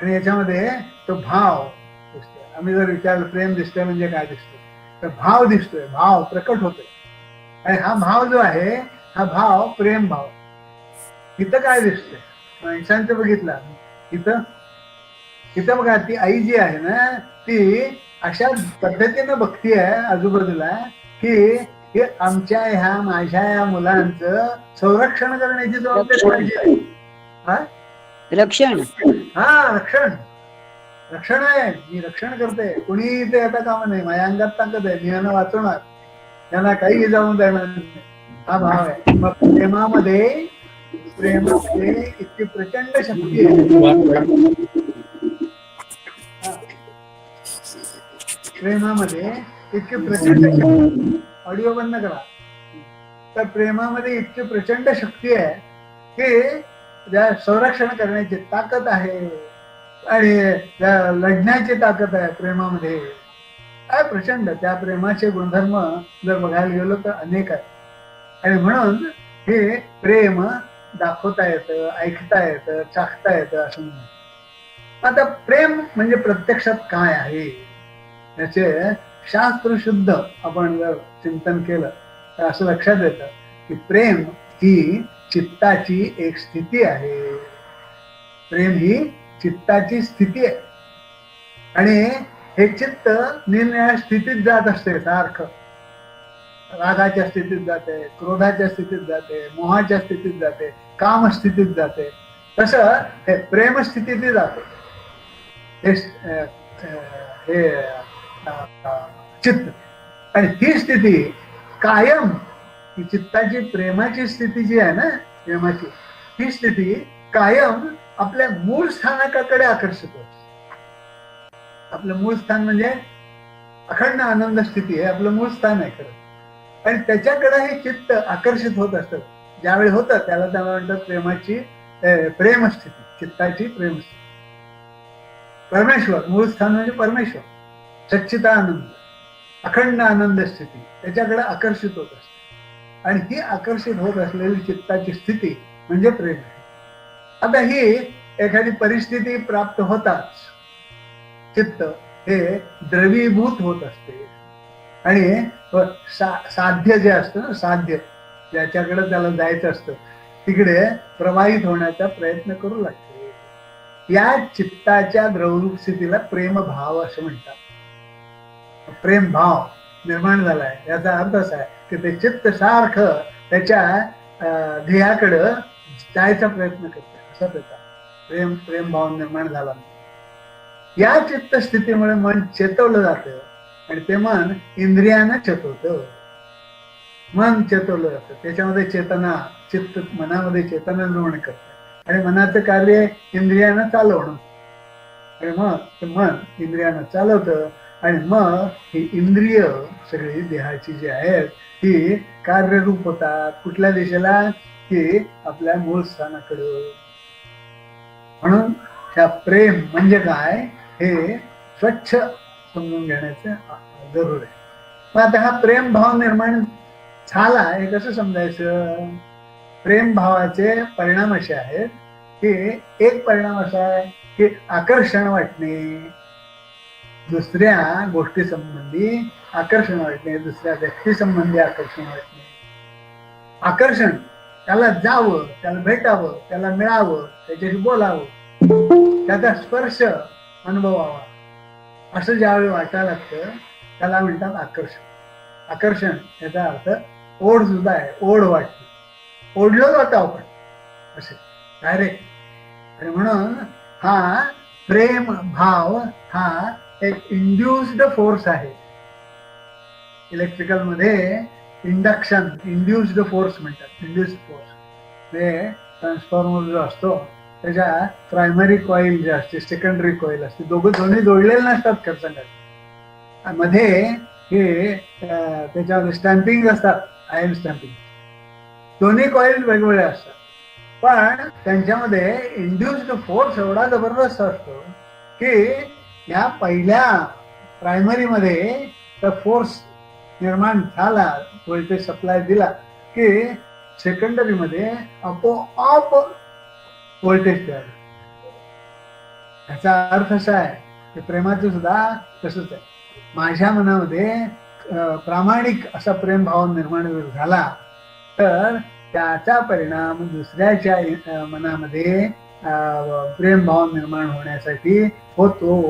Speaker 1: आणि याच्यामध्ये तो भाव दिसतोय. आम्ही जर विचारलं प्रेम दिसतोय म्हणजे काय दिसतोय, तर भाव दिसतोय, भाव प्रकट होतोय. आणि हा भाव जो आहे हा भाव प्रेम भाव. इथं काय दिसतंय माणसांचं बघितलं. इथं बघा, ती आई जी आहे ना ती अशा पद्धतीनं बघतीये आजूबाजूला की आमच्या ह्या माझ्या या मुलांचं संरक्षण करण्याची जबाबदारी पाहिजे.
Speaker 5: रक्षण.
Speaker 1: हा, रक्षण आहे. मी रक्षण करते. कुणी इथे आता कामा नाही. माझ्या अंगात ताकद आहे. मी यांना वाचवणार, यांना काही जाऊन देणार नाही. हा भाव आहे. मग प्रेमामध्ये इतकी प्रचंड शक्ती आहे. प्रेमामध्ये इतकी प्रचंड शक्ती. ऑडिओ बंद करा. तर प्रेमामध्ये इतकी प्रचंड शक्ती आहे की ज्या संरक्षण करण्याची ताकद आहे आणि लढण्याची ताकद आहे प्रेमामध्ये. काय प्रचंड. त्या प्रेमाचे गुणधर्म जर बघायला गेलो तर अनेक आहेत. आणि म्हणून हे प्रेम दाखवता येतं, ऐकता येतं, चाखता येतं असं म्हणून. आता प्रेम म्हणजे प्रत्यक्षात काय आहे याचे शास्त्रशुद्ध आपण जर चिंतन केलं तर असं लक्षात येतं की प्रेम ही चित्ताची एक स्थिती आहे. प्रेम ही चित्ताची स्थिती आहे. आणि हे चित्त निरनिराळ्या स्थितीत जात असते सारखं. रागाच्या स्थितीत जाते, क्रोधाच्या स्थितीत जाते, मोहाच्या स्थितीत जाते, काम स्थितीत जाते. तसं हे प्रेम स्थितीत जाते. हे चित्त. आणि ही स्थिती कायम, ही चित्ताची प्रेमाची स्थिती जी आहे ना, प्रेमाची ही स्थिती कायम आपल्या मूळ स्थानकाकडे आकर्षित होते. आपलं मूळ स्थान म्हणजे अखंड आनंद स्थिती आहे, आपलं मूळ स्थान आहे खरं. आणि त्याच्याकडे हे चित्त आकर्षित होत असतं. ज्यावेळी होतं त्याला म्हणतात प्रेमाची प्रेमस्थिती, चित्ताची प्रेमस्थिती. परमेश्वर मूळ स्थान म्हणजे परमेश्वर, सच्चिदानंद, अखंड आनंद स्थिती त्याच्याकडे आकर्षित होत असते. आणि ही आकर्षित होत असलेली चित्ताची स्थिती म्हणजे प्रेम आहे. आता ही एखादी परिस्थिती प्राप्त होताच चित्त हे द्रवीभूत होत असते. आणि साध्य जे असतं ना, साध्य ज्याच्याकडे त्याला जायचं असतं तिकडे प्रवाहित होण्याचा प्रयत्न करू लागते. या चित्ताच्या द्रवरूप स्थितीला प्रेमभाव असं म्हणतात. प्रेम भाव निर्माण झालाय याचा अर्थ असा आहे की ते चित्त सारखं त्याच्या ध्येयाकडं जायचा प्रयत्न करते. असा त्याचा प्रेम प्रेमभाव निर्माण झाला. या चित्तस्थितीमुळे मन चेतवलं जातं आणि ते मन इंद्रियानं चेतवतं. मन चेतवलं जातं, त्याच्यामध्ये चेतना, चित्त मनामध्ये चेतना निर्माण करतं आणि मनाचं कार्य इंद्रियानं चालवणं. आणि मग ते मन इंद्रियानं चालवतं आणि मग ही इंद्रिय सगळी देहाची जी आहेत ती कार्यरूप होतात. कुठल्या दिशेला? की आपल्या मूळ स्थानाकडं. म्हणून ह्या प्रेम म्हणजे काय हे स्वच्छ समजून घेण्याचं जरूर आहे. मग आता हा प्रेम भाव निर्माण झाला हे कसं समजायचं? प्रेम भावाचे परिणाम असे आहेत की एक परिणाम असा आहे की आकर्षण वाटणे, दुसऱ्या गोष्टी संबंधी आकर्षण वाटणे, दुसऱ्या व्यक्ती संबंधी आकर्षण वाटणे. आकर्षण, त्याला जावं, त्याला भेटावं, त्याला मिळावं, त्याच्याशी बोलावं, त्याचा स्पर्श अनुभवावा, असं ज्यावेळी वाटायला लागतं त्याला म्हणतात आकर्षण. आकर्षण याचा अर्थ ओढ सुद्धा आहे. ओढ वाटणे, ओढलं जातं आपण असे डायरेक्ट. आणि म्हणून हा प्रेम भाव हा एक इंड्युस्ड फोर्स आहे. इलेक्ट्रिकल मध्ये इंडक्शन इंड्युस्ड फोर्स म्हणतात. इंड्युस्ड फोर्स म्हणजे ट्रान्सफॉर्मर जो असतो त्याच्या प्रायमरी कॉईल जे असते, सेकंडरी कॉईल असते, दोन्ही जोडलेले नसतात खरं मध्ये. हे त्याच्यावर स्टॅम्पिंग असतात, आयर्न स्टॅम्पिंग. दोन्ही कॉईल वेगवेगळे असतात पण त्यांच्यामध्ये इंड्युस्ड फोर्स एवढा जबरदस्त असतो की या पहिल्या प्रायमरी मध्ये तर फोर्स निर्माण झाला, व्होल्टेज सप्लाय दिला की सेकंडरी मध्ये आपोआप व्होल्टेज तयार. याचा अर्थ असा आहे की प्रेमाचं सुद्धा तसंच आहे. माझ्या मनामध्ये प्रामाणिक असा प्रेमभाव निर्माण झाला तर त्याचा परिणाम दुसऱ्याच्या मनामध्ये प्रेमभाव निर्माण होण्यासाठी होतो.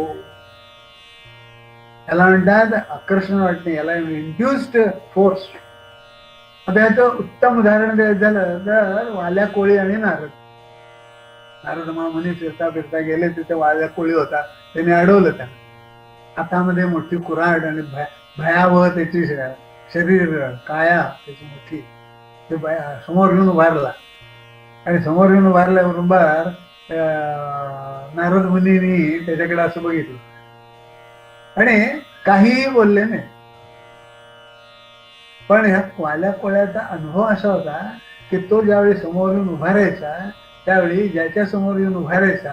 Speaker 1: याला म्हणतात आकर्षण वाटणे, याला इंड्युस्ड फोर्स. आता याचं उत्तम उदाहरण द्यायचं झालं तर वाल्या कोळी आणि नारद. नारद महामुनी फिरता फिरता गेले, तिथे वाल्या कोळी होता, त्याने अडवलं त्यांना. हातामध्ये मोठी कुऱ्हाड आणि भयावह त्याची शरीर, काया त्याची मोठी. ते समोर येऊन उभारला आणि समोर येऊन उभारल्याबरोबर नारद मुनींनी त्याच्याकडे असं बघितलं आणि काहीही बोलले नाही. पण ह्या वाल्या कोळ्याचा अनुभव असा होता की तो ज्यावेळी समोर येऊन उभारायचा त्यावेळी ज्याच्या समोर येऊन उभारायचा,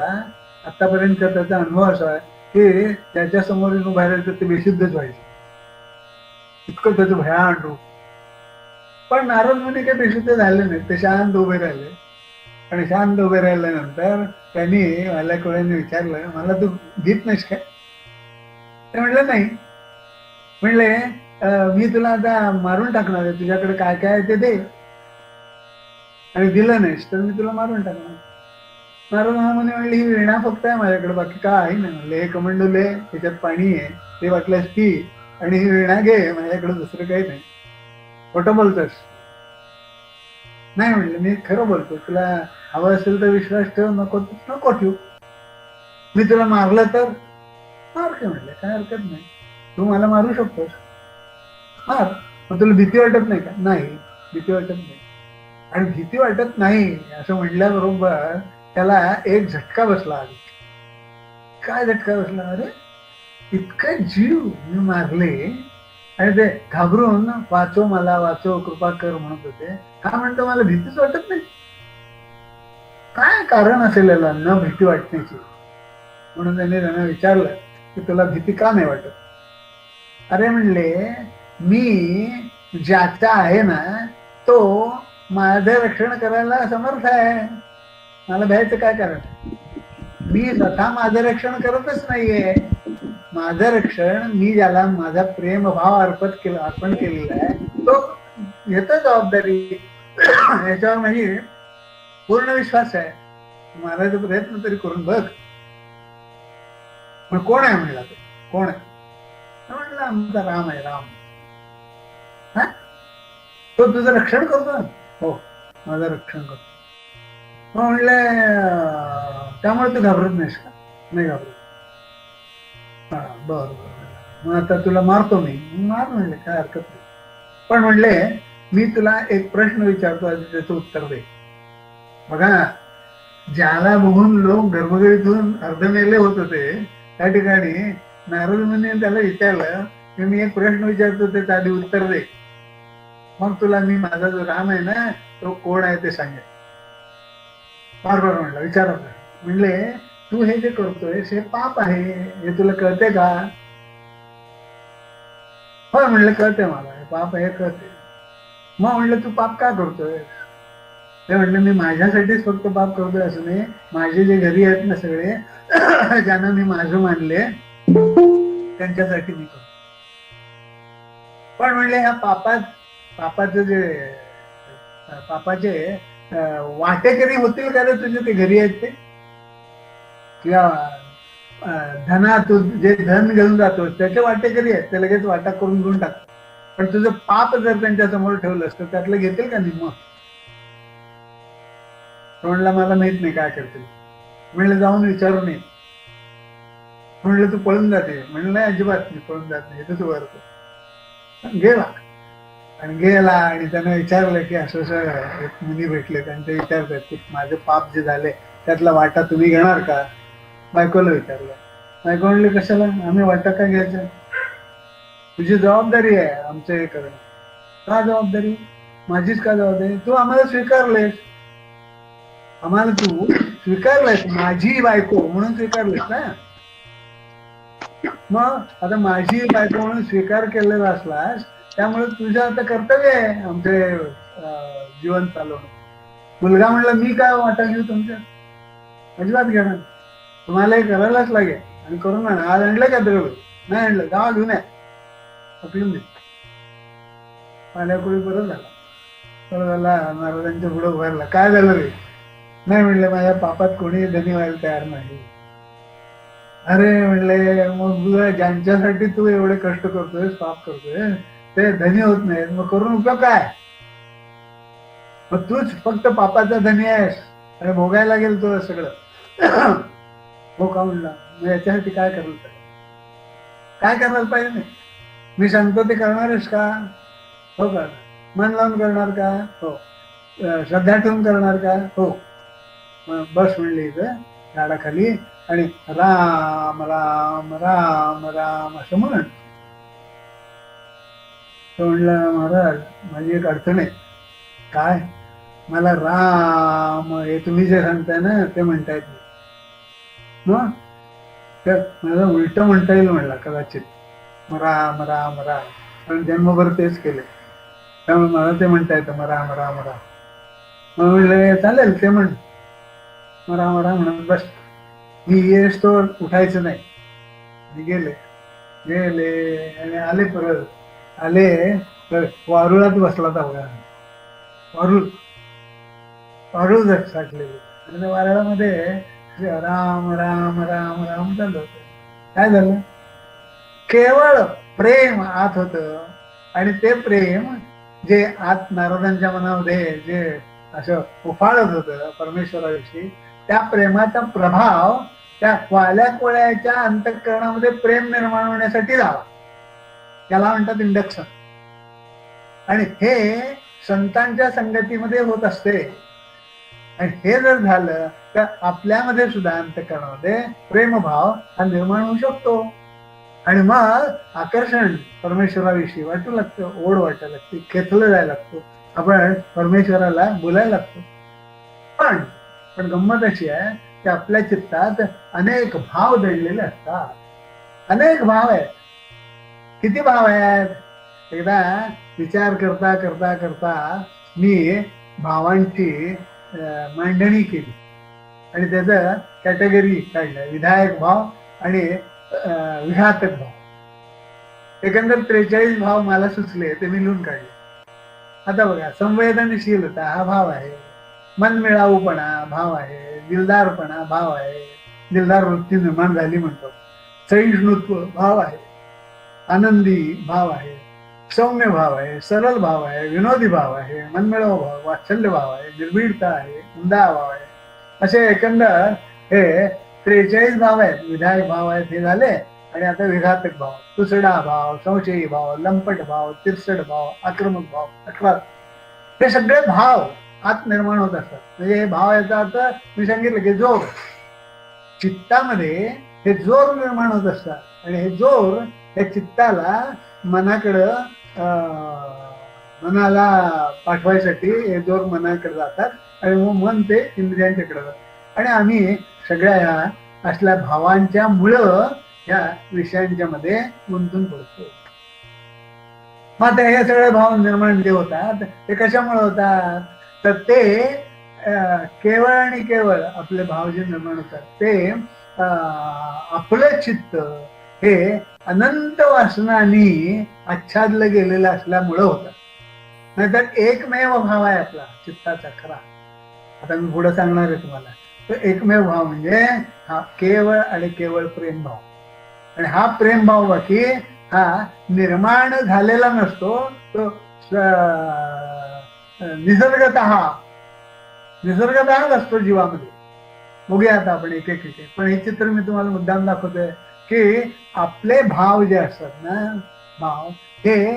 Speaker 1: आतापर्यंत त्याचा अनुभव असा आहे की त्याच्या समोर येऊन उभारायचं ते बेशुद्धच व्हायचं, इतकं त्याचं भयान रूप. पण नारद मुनी काही बेशुद्ध झाले नाही, ते शांत उभे राहिले. आणि शांत उभे राहिल्यानंतर त्यांनी वाल्या कोळ्यांनी विचारलं, मला तू भीत नाहीस काय? ते म्हणलं नाही. म्हणले मी तुला आता मारून टाकणार आहे, तुझ्याकडे काय काय आहे ते दे, आणि दिलं नाहीस तर मी तुला मारून टाकणार. नारद महामुनी म्हणले ही वीणा फक्त आहे माझ्याकडे, बाकी काय आहे नाही. म्हणले हे कमंडूल आहे, त्याच्यात पाणी आहे, ते वाटल्यास पी, आणि ही वीणा घे, माझ्याकडे दुसरं काही नाही. खोटं बोलतोस? नाही म्हणलं, मी खरं बोलतो. तुला हवं असेल तर विश्वास ठेव, नको नको ठेवू. मी तुला मारलं तर मार की. म्हणले काय हरकत नाही, तू मला मारू शकतोस, मार. मग तुला भीती वाटत नाही का? नाही, भीती वाटत नाही. आणि भीती वाटत नाही असं म्हटल्याबरोबर त्याला एक झटका बसला. आधी काय झटका बसला? अरे इतका जीव मी मारले आणि ते घाबरून वाचो मला, वाचो, कृपा कर म्हणत होते. हा म्हणतो मला भीतीच वाटत नाही. काय कारण असेल याला न भीती वाटण्याची? म्हणून त्यांना विचारलं की तुला भीती का नाही वाटत? अरे म्हणले मी ज्याचा आहे ना तो माझं रक्षण करायला समर्थ आहे, मला भ्यायचं काय कारण? मी स्वतः माझं रक्षण करतच नाहीये. माझं रक्षण मी ज्याला माझा प्रेमभाव अर्पण केलेला आहे तो घेतो जबाबदारी. याच्यावर माझी पूर्ण विश्वास आहे. मारायचा प्रयत्न तरी करून बघ. मग कोण आहे म्हणला? तो कोण आहे? म्हटलं आमचा राम आहे. राम. हा तो तुझं रक्षण करतो ना? हो, माझं रक्षण करतो. मग म्हणले त्यामुळे तू घाबरत नाहीस का? नाही घाबरत. हा, बरं बरं. मग आता तुला मारतो मी. मार म्हणले, काय हरकत नाही. पण म्हणले मी तुला एक प्रश्न विचारतो, आधी त्याचं उत्तर दे. बघा, ज्याला बघून लोक गर्भगृहातून अर्धमेले होत होते, त्या ठिकाणी नारद मुनीने त्याला विचारलं की मी एक प्रश्न विचारतो, त्याचं आधी उत्तर दे, मग तुला मी माझा जो राम आहे ना तो कोण आहे ते सांगेल. बरोबर म्हणलं, विचारत. म्हणले तू हे जे करतोय हे पाप आहे, हे तुला कळते का? हो म्हणलं, कळते मला, हे पाप आहे कळते. मग म्हणलं तू पाप का करतोय? ते म्हटलं मी माझ्यासाठीच फक्त पाप करतोय असं नाही, माझे जे घरी आहेत ना सगळे ज्यांना मी माझं मानले त्यांच्यासाठी मी करतो. पण म्हणले ह्या पापाचे वाटेकरी होतील का रे तुझे ते घरी आहेत ते? किंवा तू जे धन घेऊन जातोस त्याचे वाटेकरी आहेत, ते लगेच वाटा करून घेऊन टाकतात. पण तुझं पाप जर त्यांच्या समोर ठेवलंस तर त्यातलं घेतील का निम्म? म्हणला मला माहित नाही काय करतील. म्हणलं जाऊन विचारून ये. म्हणलं तू पळून जाते? म्हणलं नाही, अजिबात मी पळून जात नाही, तू करतो. गेला आणि त्यांना विचारलं की असं असं एक मुनी भेटले, त्यांचे विचारतात की माझे पाप जे झाले त्यातला वाटा तुम्ही घेणार का? बायकोला विचारलं. बायको म्हणली कशाला, आम्ही वाटा का घ्यायचं? तुझी जबाबदारी आहे आमचं हे करणं. का जबाबदारी? माझीच का जबाबदारी? तू आम्हाला स्वीकारलेस, आम्हाला तू स्वीकारलेस, माझी बायको म्हणून स्वीकारलेस ना. मग आता माझी बायको म्हणून स्वीकार केलेला असलास, त्यामुळे तुझं आता कर्तव्य आहे आमचे जीवन चालवणं. मुलगा म्हणला मी काय वाटा घेऊ तुमच्या? अजिबात घेणार, तुम्हाला हे करायलाच लागेल आणि करून आणा. आज आणलं का दगड? नाही आणलं, गावा घेऊन आहे, पकडून दे. पाण्यापुढे परत झाला महाराजांच्या पुढे उभारला. काय झालं रे? नाही म्हणले माझ्या पापात कोणी धनी व्हायला तयार नाही. अरे म्हणले मग ज्यांच्यासाठी तू एवढे कष्ट करतोय, पाप करतोय, ते धनी होत नाहीत, मग करून उपयोग काय? मग तूच फक्त पापाचा धनी आहेस आणि भोगायला लागेल तो सगळं. हो का म्हणला, मग याच्यासाठी काय करायला पाहिजे? काय करायला पाहिजे? नाही मी सांगतो ते करणारच का? हो का? मन लावून करणार का? हो. श्रद्धा ठेवून करणार का? हो. मग बस म्हणले इथं झाडाखाली आणि राम राम राम राम असं म्हण. तो म्हणला महाराज माझी एक अडचण आहे. काय? मला राम हे तुम्ही जे सांगताय ना ते म्हणता येत नाही. मग मला उलट म्हणता येईल म्हणला कदाचित, राम राम राम, पण जन्मभर तेच केले त्यामुळे मला ते म्हणता येतं मग राम राम राम. मग म्हणलं चालेल ते म्हण, मग राम राम म्हणून बस. मी येस तो उठायचं नाही. गेले आणि आले, परत आले तर वारुळात बसला होता बघा. वारुळ साठलेली आणि त्या वारुळामध्ये राम राम राम राम चाललं होतं. काय झालं? केवळ प्रेम आत होत आणि ते प्रेम जे आत नारदांच्या मनामध्ये जे असं उफाळत होतं परमेश्वराविषयी, त्या प्रेमाचा प्रभाव त्या वाल्या कोळ्याच्या अंतःकरणामध्ये प्रेम निर्माण होण्यासाठी झाला. त्याला म्हणतात इंडक्शन. आणि हे संतांच्या संगतीमध्ये होत असते. आणि हे जर झालं तर आपल्यामध्ये सुद्धा अंतःकरणामध्ये प्रेमभाव हा निर्माण होऊ शकतो. आणि मग आकर्षण परमेश्वराविषयी वाटू लागतं, ओढ वाटायला लागते, खेचलं जायला लागतो, आपण परमेश्वराला बोलायला लागतो. पण गंमत अशी आहे की आपल्या चित्तात अनेक भाव दडलेले असतात. अनेक भाव आहेत. किती भाव आहेत? एकदा विचार करता करता करता मी भावांची मांडणी केली आणि त्याचं कॅटेगरी काढलं, विधायक भाव आणि विघातक भाव. एकंदर 43 भाव मला सुचले, ते मी लिहून काढले. आता बघा, संवेदनशीलता हा भाव आहे, मनमिळाऊपणा भाव आहे, दिलदारपणा भाव आहे, दिलदार वृत्ती निर्माण झाली म्हणतो, सहिष्णुत्व भाव आहे, आनंदी भाव आहे, सौम्य भाव आहे, सरळ भाव आहे, विनोदी भाव आहे, मनमिळाव भाव, वात्सल्य भाव आहे, निर्भीडता आहे, उंदा भाव आहे. असे एकंदर हे 43 भाव आहेत. विधायक भाव आहेत हे झाले, आणि आता विघातक भाव, तुसडा भाव, संशयी भाव, लंपट भाव, तिरसट भाव, आक्रमक भाव, 18. हे सगळे भाव आत निर्माण होत असतात. म्हणजे हे भाव याचा अर्थ मी सांगितलं की जोर, चित्तामध्ये हे जोर निर्माण होत असतात, आणि हे जोर हे चित्ताला मनाकडं मनाला पाठवायसाठी हे जोर मनाकडे जातात, आणि मग मन ते इंद्रियांच्याकडे जातात, आणि आम्ही सगळ्या ह्या असल्या भावांच्या मुळं ह्या विषयांच्या मध्ये गुंतून पडतो. मग आता हे सगळे भाव निर्माण जे होतात ते कशामुळे होतात, तर ते केवळ आणि केवळ आपले भाव जे निर्माण होतात ते आपलं चित्त हे अनंत वासनांनी आच्छादलं गेलेलं असल्यामुळं होतं. नाहीतर एकमेव भाव आहे आपला चित्ताचा खरा. आता मी पुढे सांगणार आहे तुम्हाला. तो एकमेव भाव म्हणजे हा केवळ आणि केवळ प्रेम भाव. आणि हा प्रेम भाव बाकी हा निर्माण झालेला नसतो, तो निसर्गतःच असतो जीवामध्ये. बघूया आता आपण एक एक. पण हे चित्र मी तुम्हाला मुद्दाम दाखवतोय की आपले भाव जे असतात ना, भाव हे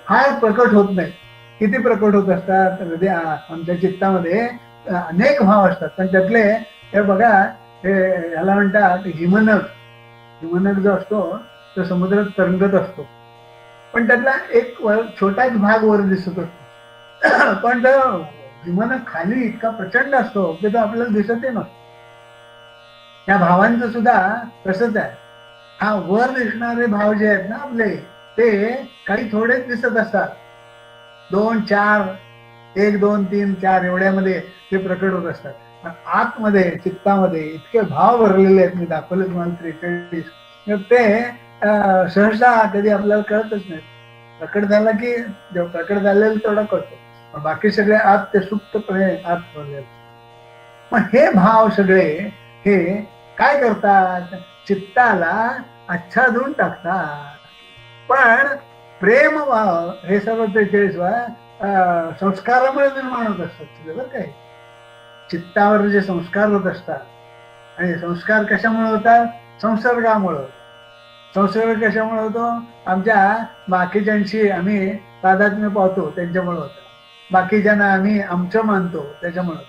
Speaker 1: फार प्रकट होत नाही. किती प्रकट होत असतात आमच्या चित्तामध्ये अनेक भाव असतात, पण त्यातले हे बघा, हे याला म्हणतात हिमनग. हिमनग जो असतो तो समुद्रात तरंगत असतो, पण त्यातला एक छोटाच भाग वर दिसत असतो, पण तो हिमनग खाली इतका प्रचंड असतो की तो आपल्याला दिसतही नसतो. त्या भावांचं सुद्धा तसंच आहे. हा वर दिसणारे भाव जे आहेत ना आपले, ते काही थोडेच दिसत असतात. 2, 4, 1, 2, 3, 4 एवढ्यामध्ये ते प्रकट होत असतात. आतमध्ये चित्तामध्ये इतके भाव भरलेले आहेत, मी दाखवले तुम्हाला 43, ते सहसा कधी आपल्याला कळतच नाही. प्रकट झाला की प्रकट झालेलं तेवढा कळतो, बाकी सगळे आत ते सुप्तपणे आत भरले. मग हे भाव सगळे हे काय करतात, चित्ताला आच्छादून टाकतात. पण प्रेम भाव हे सर्व 43 संस्कारामुळे निर्माण होत असतात. बरं काय, चित्तावर जे संस्कार होत असतात, आणि संस्कार कशामुळे होतात, संसर्गामुळे. संसर्ग कशामुळे होतो, आमच्या बाकीच्यांशी आम्ही तादात्म्य पावतो त्यांच्यामुळे होतं. बाकीच्यांना आम्ही आमचं मानतो त्याच्यामुळे होतं.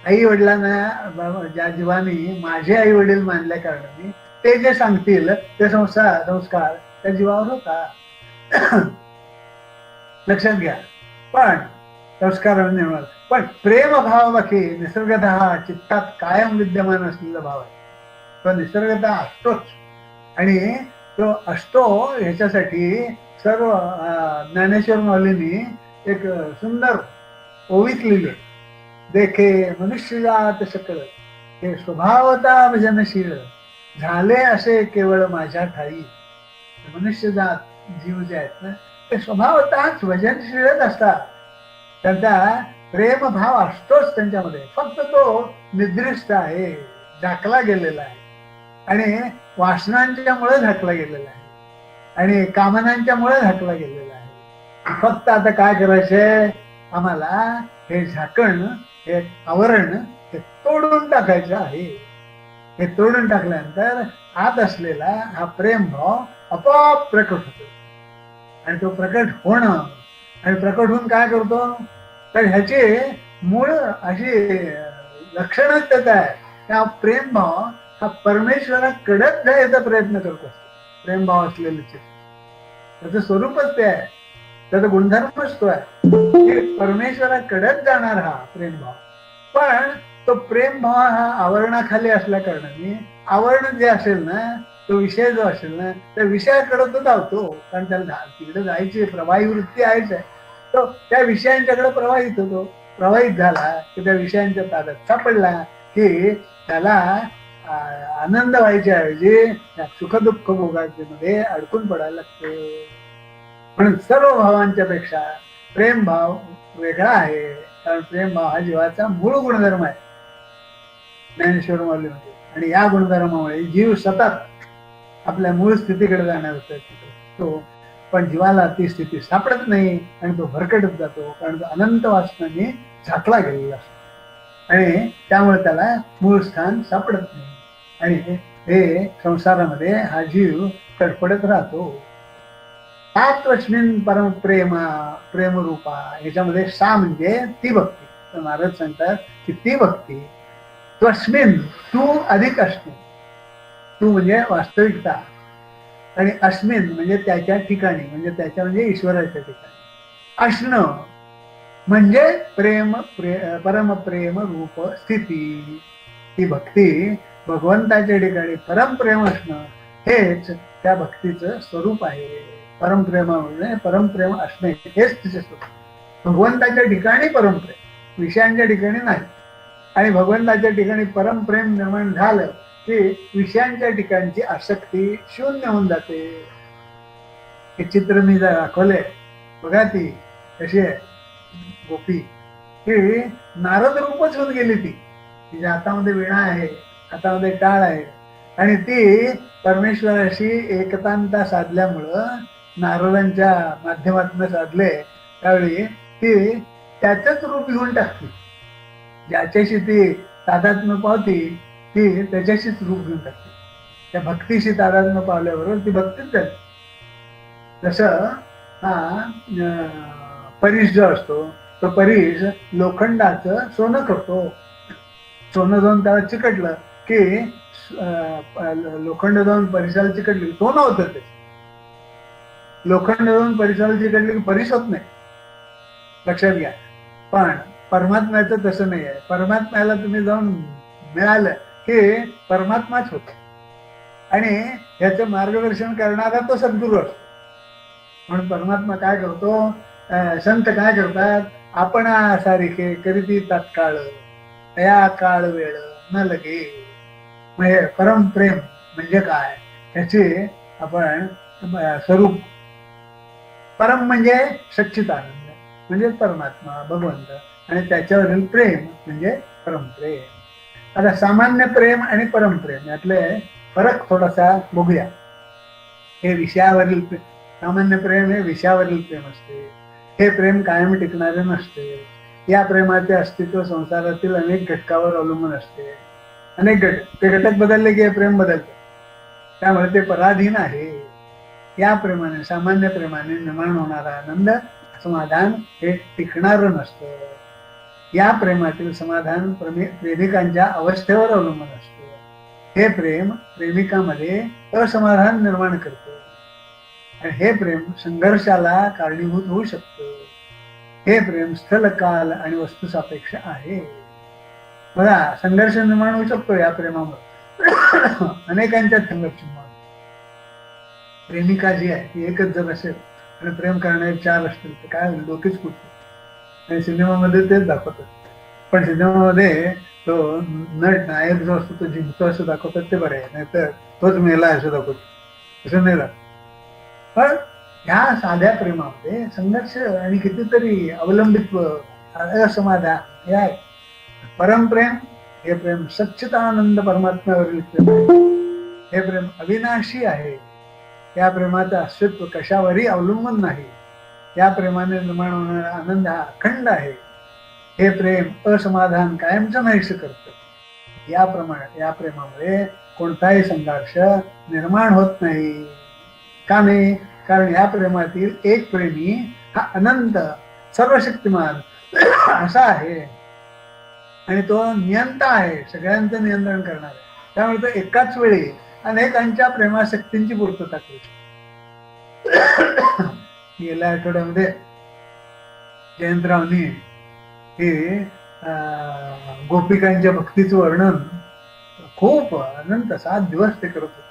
Speaker 1: आई वडिलांना ज्या जीवानी माझे आई वडील मानल्या कारणाने ते जे सांगतील ते संस्कार त्या जीवावर होता. लक्षात घ्या. पण संस्काराने निर्माण, पण प्रेम भाव बाकी निसर्गतः चित्तात कायम विद्यमान असलेला भाव आहे. तो निसर्गतः असतोच, आणि तो असतो ह्याच्यासाठी सर्व ज्ञानेश्वर माऊलींनी एक सुंदर ओवीत लिहिले. देखे मनुष्य जात सकळ हे स्वभावता भजनशील झाले असे केवळ माझ्या ठाई. मनुष्य जात जीव जे आहेत ना, ते स्वभावताच भजनशीलच असतात. त्यांचा प्रेम भाव असतोच त्यांच्यामध्ये, फक्त तो निद्रिस्त आहे, झाकला गेलेला आहे, आणि वासनांच्या मुळे झाकला गेलेला आहे, आणि कामनांच्या मुळे झाकला गेलेला आहे. फक्त आता काय करायचंय आम्हाला, हे झाकण, हे आवरण हे तोडून टाकायचं आहे. हे तोडून टाकल्यानंतर आत असलेला हा प्रेम भाव आपोआप प्रकट होतो. आणि तो प्रकट होणं, आणि प्रकट होऊन काय करतो, तर ह्याचे मूळ अशी लक्षणच त्याच आहे. त्या प्रेम भाव हा परमेश्वराकडेच जायचा प्रयत्न करत असतो. प्रेम भाव असलेलं चित्त त्याचं स्वरूपच ते आहे, त्याचा गुणधर्मच तो आहे की परमेश्वराकडेच जाणार हा प्रेम भाव. पण तो प्रेम भाव हा आवरणाखाली असल्या कारणाने, आवरण जे असेल ना, तो विषय जो असेल ना, त्या विषयाकडे तो धावतो. कारण त्याला तिकडे जायची प्रवाही वृत्ती आहेच आहे. तो त्या विषयांच्याकडे प्रवाहित होतो. प्रवाहित झाला की त्या विषयांच्या ताब्यात सापडला की त्याला आनंद व्हायच्या ऐवजी सुखदुःख भोगायचे अडकून पडायला लागतो. म्हणून सर्व भावांच्या पेक्षा प्रेम भाव वेगळा आहे, कारण प्रेम भाव हा जीवाचा मूळ गुणधर्म आहे ज्ञानेश्वर माऊलीमध्ये. आणि या गुणधर्मामुळे जीव सतत आपल्या मूळ स्थितीकडे जाणार होतो. पण जीवाला ती स्थिती सापडत नाही आणि तो भरकटत जातो, कारण तो अनंत वासनांनी झाकला गेलेला असतो आणि त्यामुळे त्याला मूळ स्थान सापडत नाही आणि हे संसारामध्ये हा जीव तडफडत राहतो. तात्वस्मिन परम प्रेम रूपा, याच्यामध्ये सा म्हणजे ती भक्ती. तर महाराज सांगतात की ती भक्ती त्वस्मिन, तू अधिक असणे, तू म्हणजे वास्तविकता, आणि अस्मिन म्हणजे त्याच्या ठिकाणी, म्हणजे त्याच्या म्हणजे ईश्वराच्या ठिकाणी असणं म्हणजे परमप्रेम रूप स्थिती. ही भक्ती भगवंताच्या ठिकाणी परमप्रेम असणं हेच त्या भक्तीचं स्वरूप आहे. परमप्रेम म्हणजे परमप्रेम असणे हेच तिचे स्वरूप. भगवंताच्या ठिकाणी परमप्रेम, विषयांच्या ठिकाणी नाही. आणि भगवंताच्या ठिकाणी परमप्रेम निर्माण झालं की विषयांच्या ठिकाणची आसक्ती शून्य होऊन जाते. हे चित्र मी जर दाखवले बघा, ती कशी आहे गोपी, की नारद रूपच होऊन गेली ती. तिच्या हातामध्ये वीणा आहे, हातामध्ये टाळ आहे आणि ती परमेश्वराशी एकतांता साधल्यामुळं, नारदांच्या माध्यमातून साधले, त्यावेळी ती त्याचंच रूप घेऊन टाकली. ज्याच्याशी ती तादात्म्य पावती ती त्याच्याशीच रूप घेऊन टाकते. त्या भक्तीशी तादात्म्य पावल्याबरोबर ती भक्तीच झाली. जसं हा परीस जो असतो, तो परीस लोखंडाचं सोनं करतो. सोनं जाऊन त्याला चिकटलं की लोखंड जाऊन परिसाला चिकटली, सोनं होतं ते. लोखंड जाऊन परिसाला चिकटली की परीस होत नाही, लक्षात घ्या. पण परमात्म्याचं तसं नाही आहे. परमात्म्याला तुम्ही जाऊन मिळालं की परमात्माच होतो आणि ह्याचं मार्गदर्शन करणारा तो सद्गुरू असतो. म्हणून परमात्मा काय करतो, संत काय करतात, आपण सारिखे करीती तात्काळ या काळ वेळ न लगे. म्हणजे परमप्रेम म्हणजे काय, त्याचे आपण स्वरूप. परम म्हणजे सच्चिदानंद म्हणजे परमात्मा भगवंत, आणि त्याच्यावरील प्रेम म्हणजे परमप्रेम. आता सामान्य प्रेम आणि परमप्रेम यातले फरक थोडासा बघूया. हे विषयावरील प्रेम, सामान्य प्रेम हे विषयावरील प्रेम असते. हे प्रेम कायम टिकणारे नसते. या प्रेमाचे अस्तित्व संसारातील अनेक घटकावर अवलंबून असते. अनेक ते घटक बदलले की हे प्रेम बदलते, त्यामुळे ते पराधीन आहे. या प्रेमाने, सामान्य प्रेमाने निर्माण होणारा आनंद, समाधान हे टिकणारं नसतं. या प्रेमातील समाधान प्रेमिकांच्या अवस्थेवर अवलंबून असतं. हे प्रेम प्रेमिकामध्ये असमाधान निर्माण करतं आणि हे प्रेम संघर्षाला कारणीभूत होऊ शकतं. हे प्रेम स्थल, काल आणि वस्तू सापेक्ष आहे. बघा, संघर्ष निर्माण होऊ शकतो या प्रेमामुळे. अनेकांच्या संघर्ष निर्माण. प्रेमिका जी आहे ती एकच जर असेल आणि प्रेम करणारे 4 असतील तर काय होईल, डोकीच फुटते. आणि सिनेमामध्ये तेच दाखवतात. पण सिनेमामध्ये तो नट, नायक जो असतो तो जिंकतो असं दाखवतात, ते बरे आहे. नाहीतर तोच मेला असं दाखवतो, असं नाही दाखवत. पण ह्या साध्या प्रेमामध्ये संघर्ष आणि कितीतरी अवलंबित्व, असमाधान हे आहे. परमप्रेम हे प्रेम सच्चिदानंद परमात्म्यावरील प्रेम आहे. हे प्रेम अविनाशी आहे. या प्रेमाचं अस्तित्व कशावरही अवलंबून नाही. या प्रेमाने निर्माण होणारा आनंद हा अखंड आहे. हे प्रेम असमाधान कायमचं नाहीसं करतं. या प्रेमामुळे कोणताही संघर्ष निर्माण होत नाही. का नाही? कारण या प्रेमातील एक प्रेमी हा अनंत सर्वशक्तिमान असा आहे आणि तो नियंता आहे, सगळ्यांचं नियंत्रण करणार आहे. त्यामुळे तो एकाच वेळी अनेकांच्या प्रेमाशक्तींची पूर्तता करू शकतो. गेल्या आठवड्यामध्ये जयंतरावनी हे गोपिकांच्या भक्तीचं वर्णन खूप अनंत 7 दिवस ते करत होते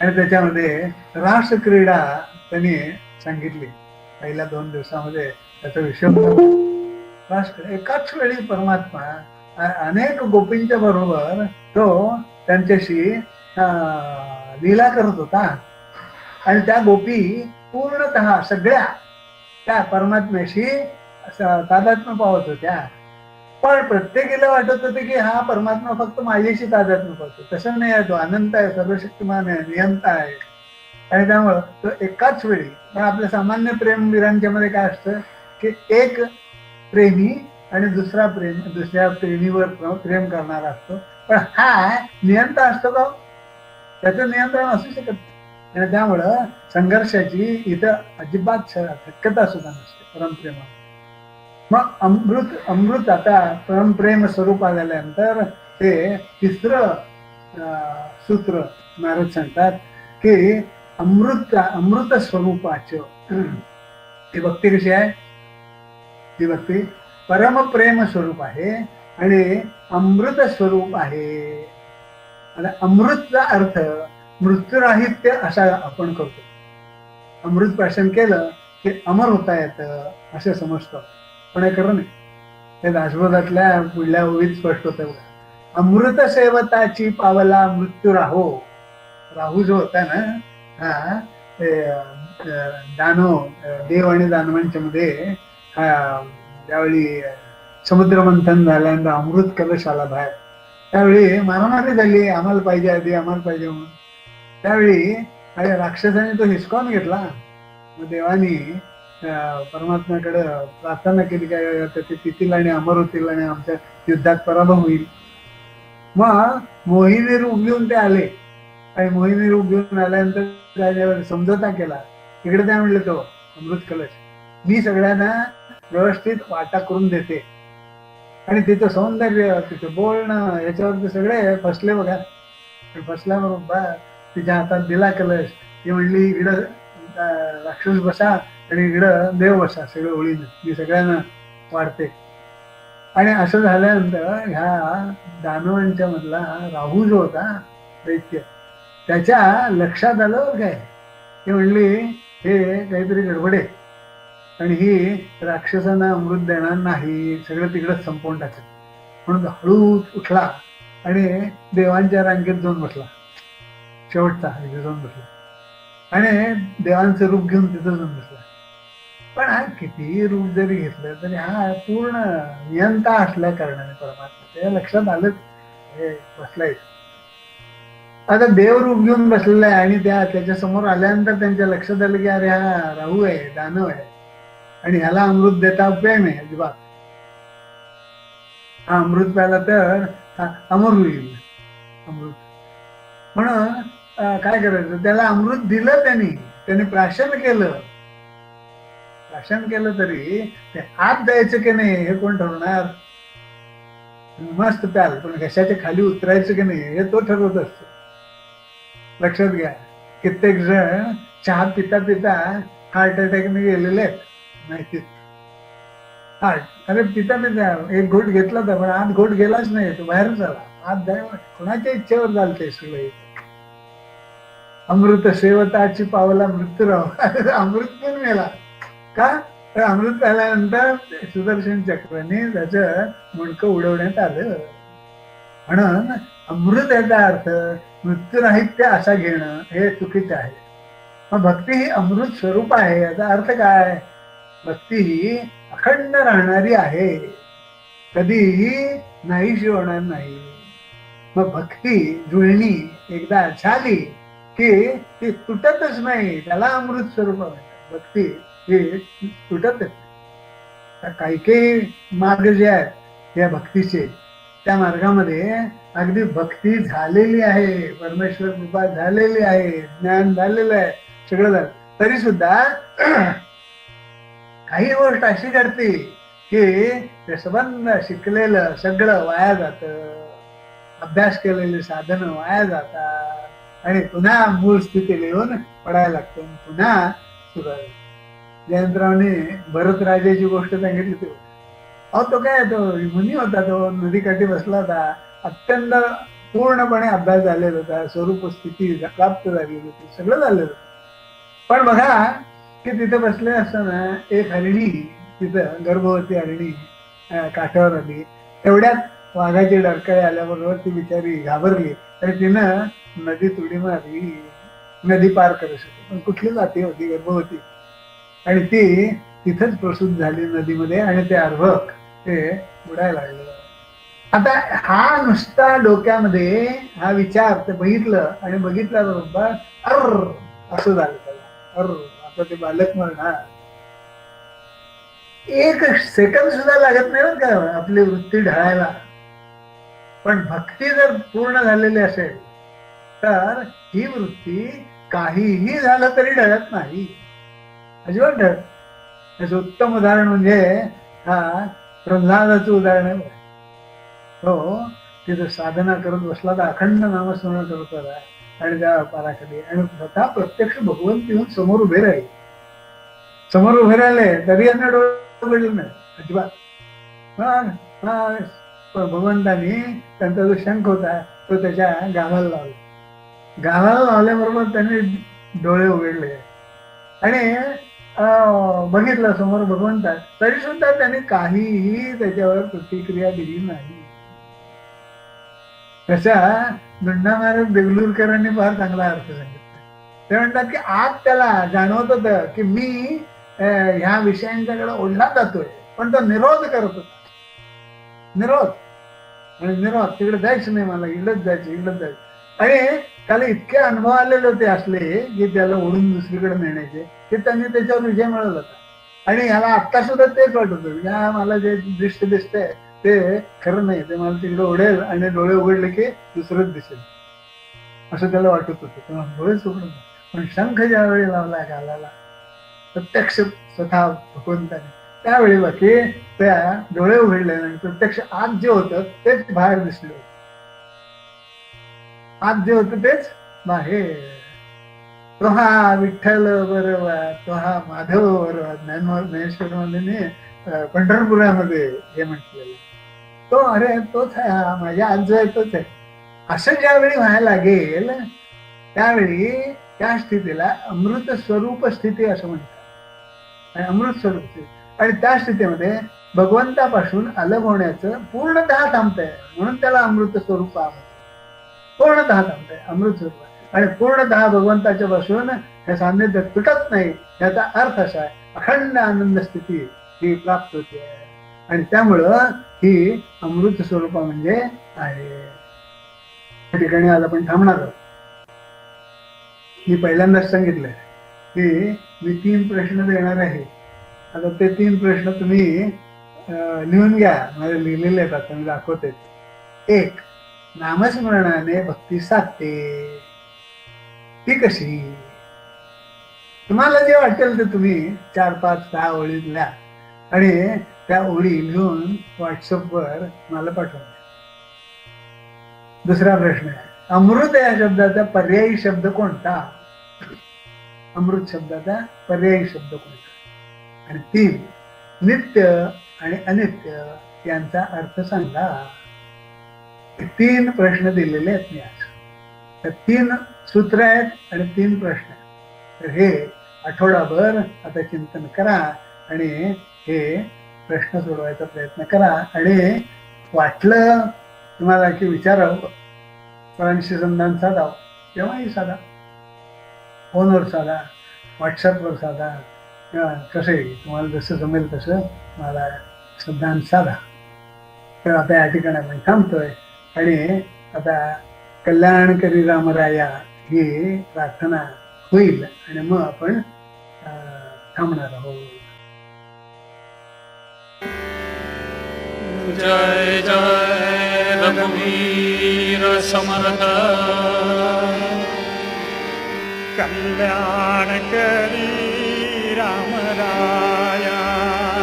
Speaker 1: आणि त्याच्यामध्ये रासक्रीडा त्यांनी सांगितली. पहिल्या 2 दिवसामध्ये त्याचा विषय होता एकाच वेळी परमात्मा अनेक गोपींच्या बरोबर तो त्यांच्याशी लीला करत होता आणि त्या गोपी पूर्णतः सगळ्या त्या परमात्म्याशी तादात्म्य पावत होत्या. पण प्रत्येकीला वाटत होते की हा परमात्मा फक्त माझ्याशी तादात्म्य पावतो. तसं नाही आहे, तो अनंत आहे, सर्वशक्तिमान आहे, नियंता आहे. आणि त्यामुळं तो एकाच वेळी, पण आपल्या सामान्य प्रेमवीरांच्या मध्ये काय असतं की एक प्रेमी आणि दुसऱ्या प्रेमीवर प्रेम करणारा असतो, पण हा नियंत्रण असतो का? त्याचं नियंत्रण असू शकत नाही. आणि त्यामुळं संघर्षाची इथं अजिबात शक्यता सुद्धा नसते परमप्रेमा. मग अमृत आता परमप्रेम स्वरूप आल्यानंतर ते तिसरं सूत्र नारद सांगतात की अमृत स्वरूपाचं ती भक्ती कशी आहे? ती भक्ती परमप्रेम स्वरूप आहे आणि अमृत स्वरूप आहे. आणि अमृतचा अर्थ मृत्यूराहित्य असा आपण करतो. अमृत प्राशन केलं की अमर होता येतं असं समजतं, पण हे खरं नाही. हे दासबोधातल्या पुढल्या ओळीत स्पष्ट होतं. अमृत सेवताची पावला मृत्यू राहू जो होता ना, हा दानव, देव आणि दानवांच्या मध्ये त्यावेळी समुद्र मंथन झाल्यानंतर अमृत कलश आला बाहेर. त्यावेळी मारामारी झाली, आम्हाला पाहिजे आम्हाला पाहिजे म्हणून. त्यावेळी राक्षसाने तो हिसकावून घेतला. मग देवानी परमात्म्याकडे प्रार्थना केली, काय ते पितील आणि अमर होतील आणि आमच्या युद्धात पराभव होईल. मग मोहिनी रूप घेऊन ते आले आणि मोहिनी रूप घेऊन आल्यानंतर त्याच्यावर समझोता केला. इकडे काय म्हणले, तो अमृत कलश मी सगळ्यांना व्यवस्थित वाटा करून देते. आणि तिचं सौंदर्य, तिचं बोलणं, याच्यावर ते सगळे फसले बघा. फसल्याबरोबर तिच्या हातात दिला कलश. ती म्हणली इकडं राक्षस बसा आणि इकडं देव बसा, सगळं ओळीनं मी सगळ्यांना वाढते. आणि असं झाल्यानंतर ह्या दानवांच्या मधला राहू जो होता दैत्य, त्याच्या लक्षात आलं काय, ती म्हणली हे काहीतरी गडबड आहे आणि ही राक्षसांना अमृत देणार नाही, सगळं तिकडंच संपवून टाकत. म्हणून हळू उठला आणि देवांच्या रांगेत जाऊन बसला, शेवटचा इथे जाऊन बसला आणि देवांचं रूप घेऊन तिथं जाऊन बसला. पण हा कितीही रूप जरी घेतलं तरी हा पूर्ण नियंता असल्या कारणाने परमात्मा त्या लक्षात आलंच हे बसलाय. आता देव रूप घेऊन बसलेला आहे आणि त्याच्या समोर आल्यानंतर त्यांच्या लक्षात आलं की अरे हा राहू आहे, दानव आहे आणि ह्याला अमृत देता उपयोग नाही अजिबात. हा अमृत प्याला तर अमर होईल अमृत. म्हणून काय करायचं, त्याला अमृत दिलं त्यांनी प्राशन केलं तरी ते आत द्यायचं की नाही हे कोण ठरवणार? मस्त प्याल, पण घशाच्या खाली उतरायचं की नाही हे तो ठरवत असतो. लक्षात घ्या, कित्येक जण चहा पिता पिता हार्ट अटॅकने गेलेले आहेत माहिती. अरे पिता एक घोट घेतला तर पण आत घोट गेलाच नाही, तो बाहेरच आला. आत जाय कोणाच्या इच्छेवर चालते सगळं. अमृत सेवताची पावला मृत्यू राहू, अमृत पण मेला का? तर अमृत प्याल्यानंतर सुदर्शन चक्राने त्याचं मुंडकं उडवण्यात आलं. म्हणून अमृत याचा अर्थ मृत्यूराहित्य असा घेणं हे चुकीचं आहे. मग भक्ती ही अमृत स्वरूप आहे याचा अर्थ काय? भक्ती ही अखंड राहणारी आहे, कधीही नाहीशी होणार नाही. मग भक्ती जुळणी एकदा झाली की ती तुटतच नाही, त्याला अमृत स्वरूप म्हणतात. भक्ती ही तुटतच नाही. काही मार्ग जे आहेत या भक्तीचे, त्या मार्गामध्ये अगदी भक्ती झालेली आहे, परमेश्वर कृपा झालेली आहे, ज्ञान झालेलं आहे, सगळं झालं, तरी सुद्धा काही गोष्ट अशी घडते की ते संबंध शिकलेलं सगळं वाया जातं, अभ्यास केलेले साधन वाया जातात आणि पुन्हा मूळ स्थितीला येऊन पडायला लागतं, पुन्हा सुरू. जयंतरावने भरत राजाची गोष्ट सांगितली होती. तो काय, तो मुनी होता, तो नदीकाठी बसला होता, अत्यंत पूर्णपणे अभ्यास झालेला होता, स्वरूप स्थिती प्राप्त झालेली होती, सगळं झालेलं. पण बघा की तिथे बसले असताना एक हरिणी, तिथं गर्भवती हरिणी काठावर आली. तेवढ्यात वाघाची डरकाळी आल्याबरोबर ती बिचारी घाबरली आणि तिनं नदीत उडी मारली, नदी पार करू शकते. पण कुठली जाती होती, गर्भवती, आणि ती तिथंच प्रसूत झाली नदीमध्ये आणि ते अर्भक ते बुडायला लागले. आता हा नुसता डोक्यामध्ये हा विचार ते बघितलं आणि बघितल्याबरोबर असं झालं त्याला. आता ते बालक म्हणणार, एक सेकंद सुद्धा लागत नाही ना का आपली वृत्ती ढळायला. पण भक्ती जर पूर्ण झालेली असेल तर ही वृत्ती काहीही झालं तरी ढळत नाही, अजिबात ढळत. त्याचं उत्तम उदाहरण म्हणजे हा प्रल्हादाचं उदाहरण आहे. तो तिथं साधना करत बसला तर अखंड नामस्मरण करत होता आणि त्या पाराखाली, आणि स्वतः प्रत्यक्ष भगवंत येऊन समोर उभे राहिले. समोर उभे राहिले तरी यांना डोळे उघडले नाही अजिबात. भगवंतानी त्यांचा जो शंख होता तो त्याच्या गावाला लावला. गावाला लावल्याबरोबर त्यांनी डोळे उघडले आणि बघितलं समोर भगवंत, तरी सुद्धा त्यांनी काहीही त्याच्यावर प्रतिक्रिया दिली नाही. तशा दुंडा महाराज देगलूरकरांनी फार चांगला अर्थ सांगितला. ते म्हणतात की आज त्याला जाणवत होतं की मी ह्या विषयांच्याकडे ओढला जातोय, पण तो निरोध करत होता. निरोध आणि निरोध, तिकडे जायचं नाही मला, इकडंच जायचं, इकडंच जायचं. आणि त्याला इतके अनुभव आलेले होते असले की त्याला ओढून दुसरीकडे नेण्याचे, की त्यांनी त्याच्यावर विजय मिळवला होता. आणि ह्याला आत्ता सुद्धा तेच वाटत होतं, या मला जे दृश्य दिसतंय ते खरं नाही, ते मला तिकडे ओढेल आणि डोळे उघडले की दुसरंच दिसेल, असं त्याला वाटत होतं. तेव्हा डोळेच उघडले. पण शंख ज्यावेळी लावला घालायला प्रत्यक्ष स्वतः भगवंताने, त्यावेळी बाकी त्या डोळे उघडले आणि प्रत्यक्ष आत जे होतं तेच बाहेर दिसले. आत जे होतं तेच बाहेर. तो हा विठ्ठल बरोबर, तो हा माधव बरोबर, ज्ञानेश्वर मध्ये पंढरपुरामध्ये हे म्हटलेलं, तो अरे तोच आहे, हा माझ्या आज जो आहे तोच आहे, असं ज्यावेळी व्हायला लागेल त्यावेळी त्या स्थितीला अमृत स्वरूप स्थिती असं म्हणतात. आणि अमृत स्वरूप स्थिती, आणि त्या स्थितीमध्ये भगवंतापासून अलग होण्याचं पूर्णतः थांबतंय, म्हणून त्याला अमृत स्वरूप पूर्णतः थांबतंय, अमृत स्वरूप. आणि पूर्णतः भगवंताच्या पासून हे सान्निध्य तुटत नाही, याचा अर्थ असा आहे अखंड आनंद स्थिती ही प्राप्त होते. आणि त्यामुळं ही अमृत स्वरूप म्हणजे आहे. या ठिकाणी आज आपण थांबणार आहोत. मी पहिल्यांदाच सांगितलंय की मी 3 प्रश्न देणार आहे. आता ते 3 प्रश्न तुम्ही लिहून घ्या, माझे लिहिलेले आहेत, आता मी दाखवते. 1. नामस्मरणाने भक्ती साधते, ती कशी? तुम्हाला जे वाटेल ते तुम्ही 4, 5, 6 ओळीत लिहा आणि त्या ओळी लिहून व्हॉट्सअपवर मला पाठवून द्या. दुसरा प्रश्न आहे, अमृत या शब्दाचा पर्यायी शब्द कोणता? अमृत शब्दाचा पर्यायी शब्द कोणता? आणि 3. नित्य आणि अनित्य यांचा अर्थ सांगा. 3 प्रश्न दिलेले आहेत मी आज. तर 3 सूत्र आहेत आणि 3 प्रश्न. तर हे आठवडाभर आता चिंतन करा आणि हे प्रश्न सोडवायचा प्रयत्न करा. आणि वाटलं तुम्हाला की विचारावं, सरांशी संधान साधावं, तेव्हाही साधा, फोनवर साधा, व्हॉट्सअपवर साधा, किंवा कसंही तुम्हाला जसं जमेल तसं मला संधान साधा. तर आता या ठिकाणी आपण थांबतोय आणि आता कल्याणकरी रामराया ही प्रार्थना होईल आणि मग आपण थांबणार आहोत.
Speaker 2: जय जय रघुवीर समर्थ,
Speaker 6: कल्याण करी राम राया,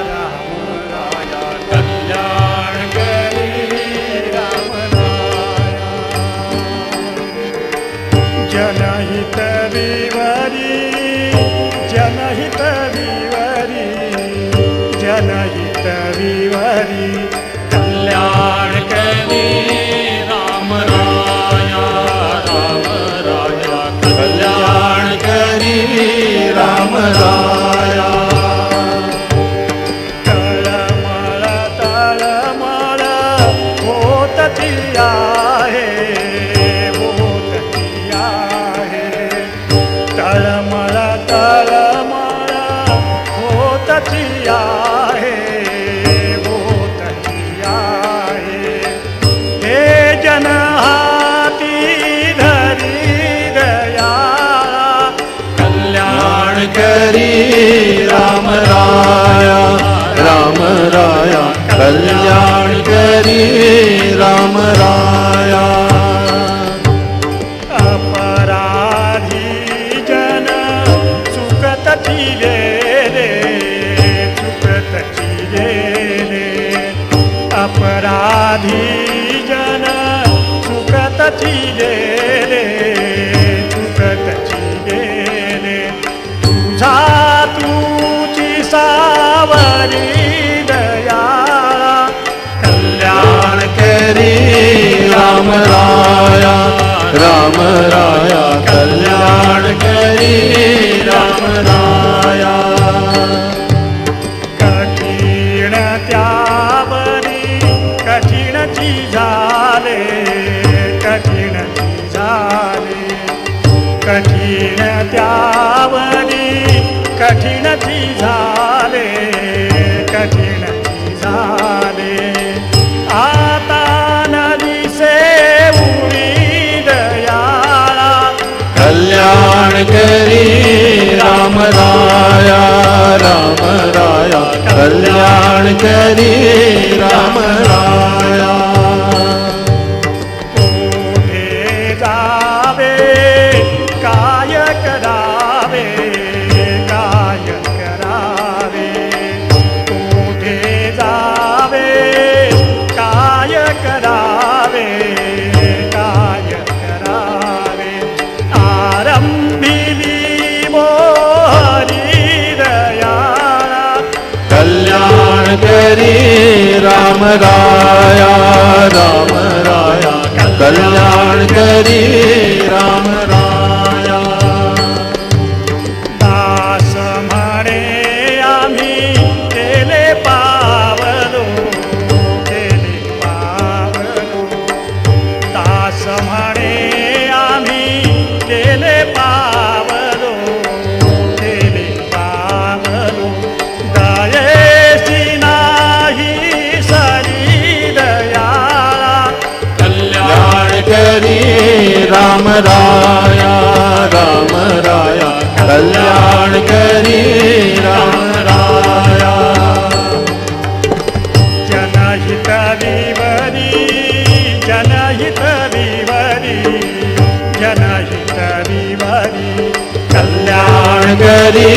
Speaker 6: राम राया कल्याण करी राम राया. जनहित विवरी, जनहित विवरी, जनहित विवरी,
Speaker 2: कल्याण करी राम राया, राम राया कल्याण करी राम राया.
Speaker 6: तळमळ तळमळ होतती आहे, होतती आहे. तळमळ तळमळ होतती आहे, होतती आहे. हे जन हाती धरी दयाळा,
Speaker 2: करी राम राया
Speaker 6: अपराधी जन चुकत चिलेले चुकत चिलेले अपराधी जन चुकत चिलेले चुकत चिलेले तुझा तुझी सावरी दयाळा
Speaker 2: कल्याण करी राम राया राम राया कल्याण करी राम राया
Speaker 6: कठीण त्यावरी कठीणची झाले कठीण झाले कठीण त्यावरी कठीणची झाले कठीण झाले आता नदीसे उडी दयाळा
Speaker 2: कल्याण करी राम राया राम राया कल्याण करी राम राया
Speaker 6: कोठे जावे काय करावे काय करावे कोठे जावे काय करावे काय करावे आरंभिली मोहरी दयाळा
Speaker 2: कल्याण करी राम राया राम राया कल्याण करी राम राया
Speaker 6: दास म्हणे आम्ही केले पावलो दास म्हणे आम्ही केले पावलो दयेसी नाही सरी दयाळा
Speaker 2: कल्याण करी राम राया राम राया कल्याण करी राम राया
Speaker 6: जनहित विवरी जनहित विवरी जनहित विवरी
Speaker 2: कल्याण करी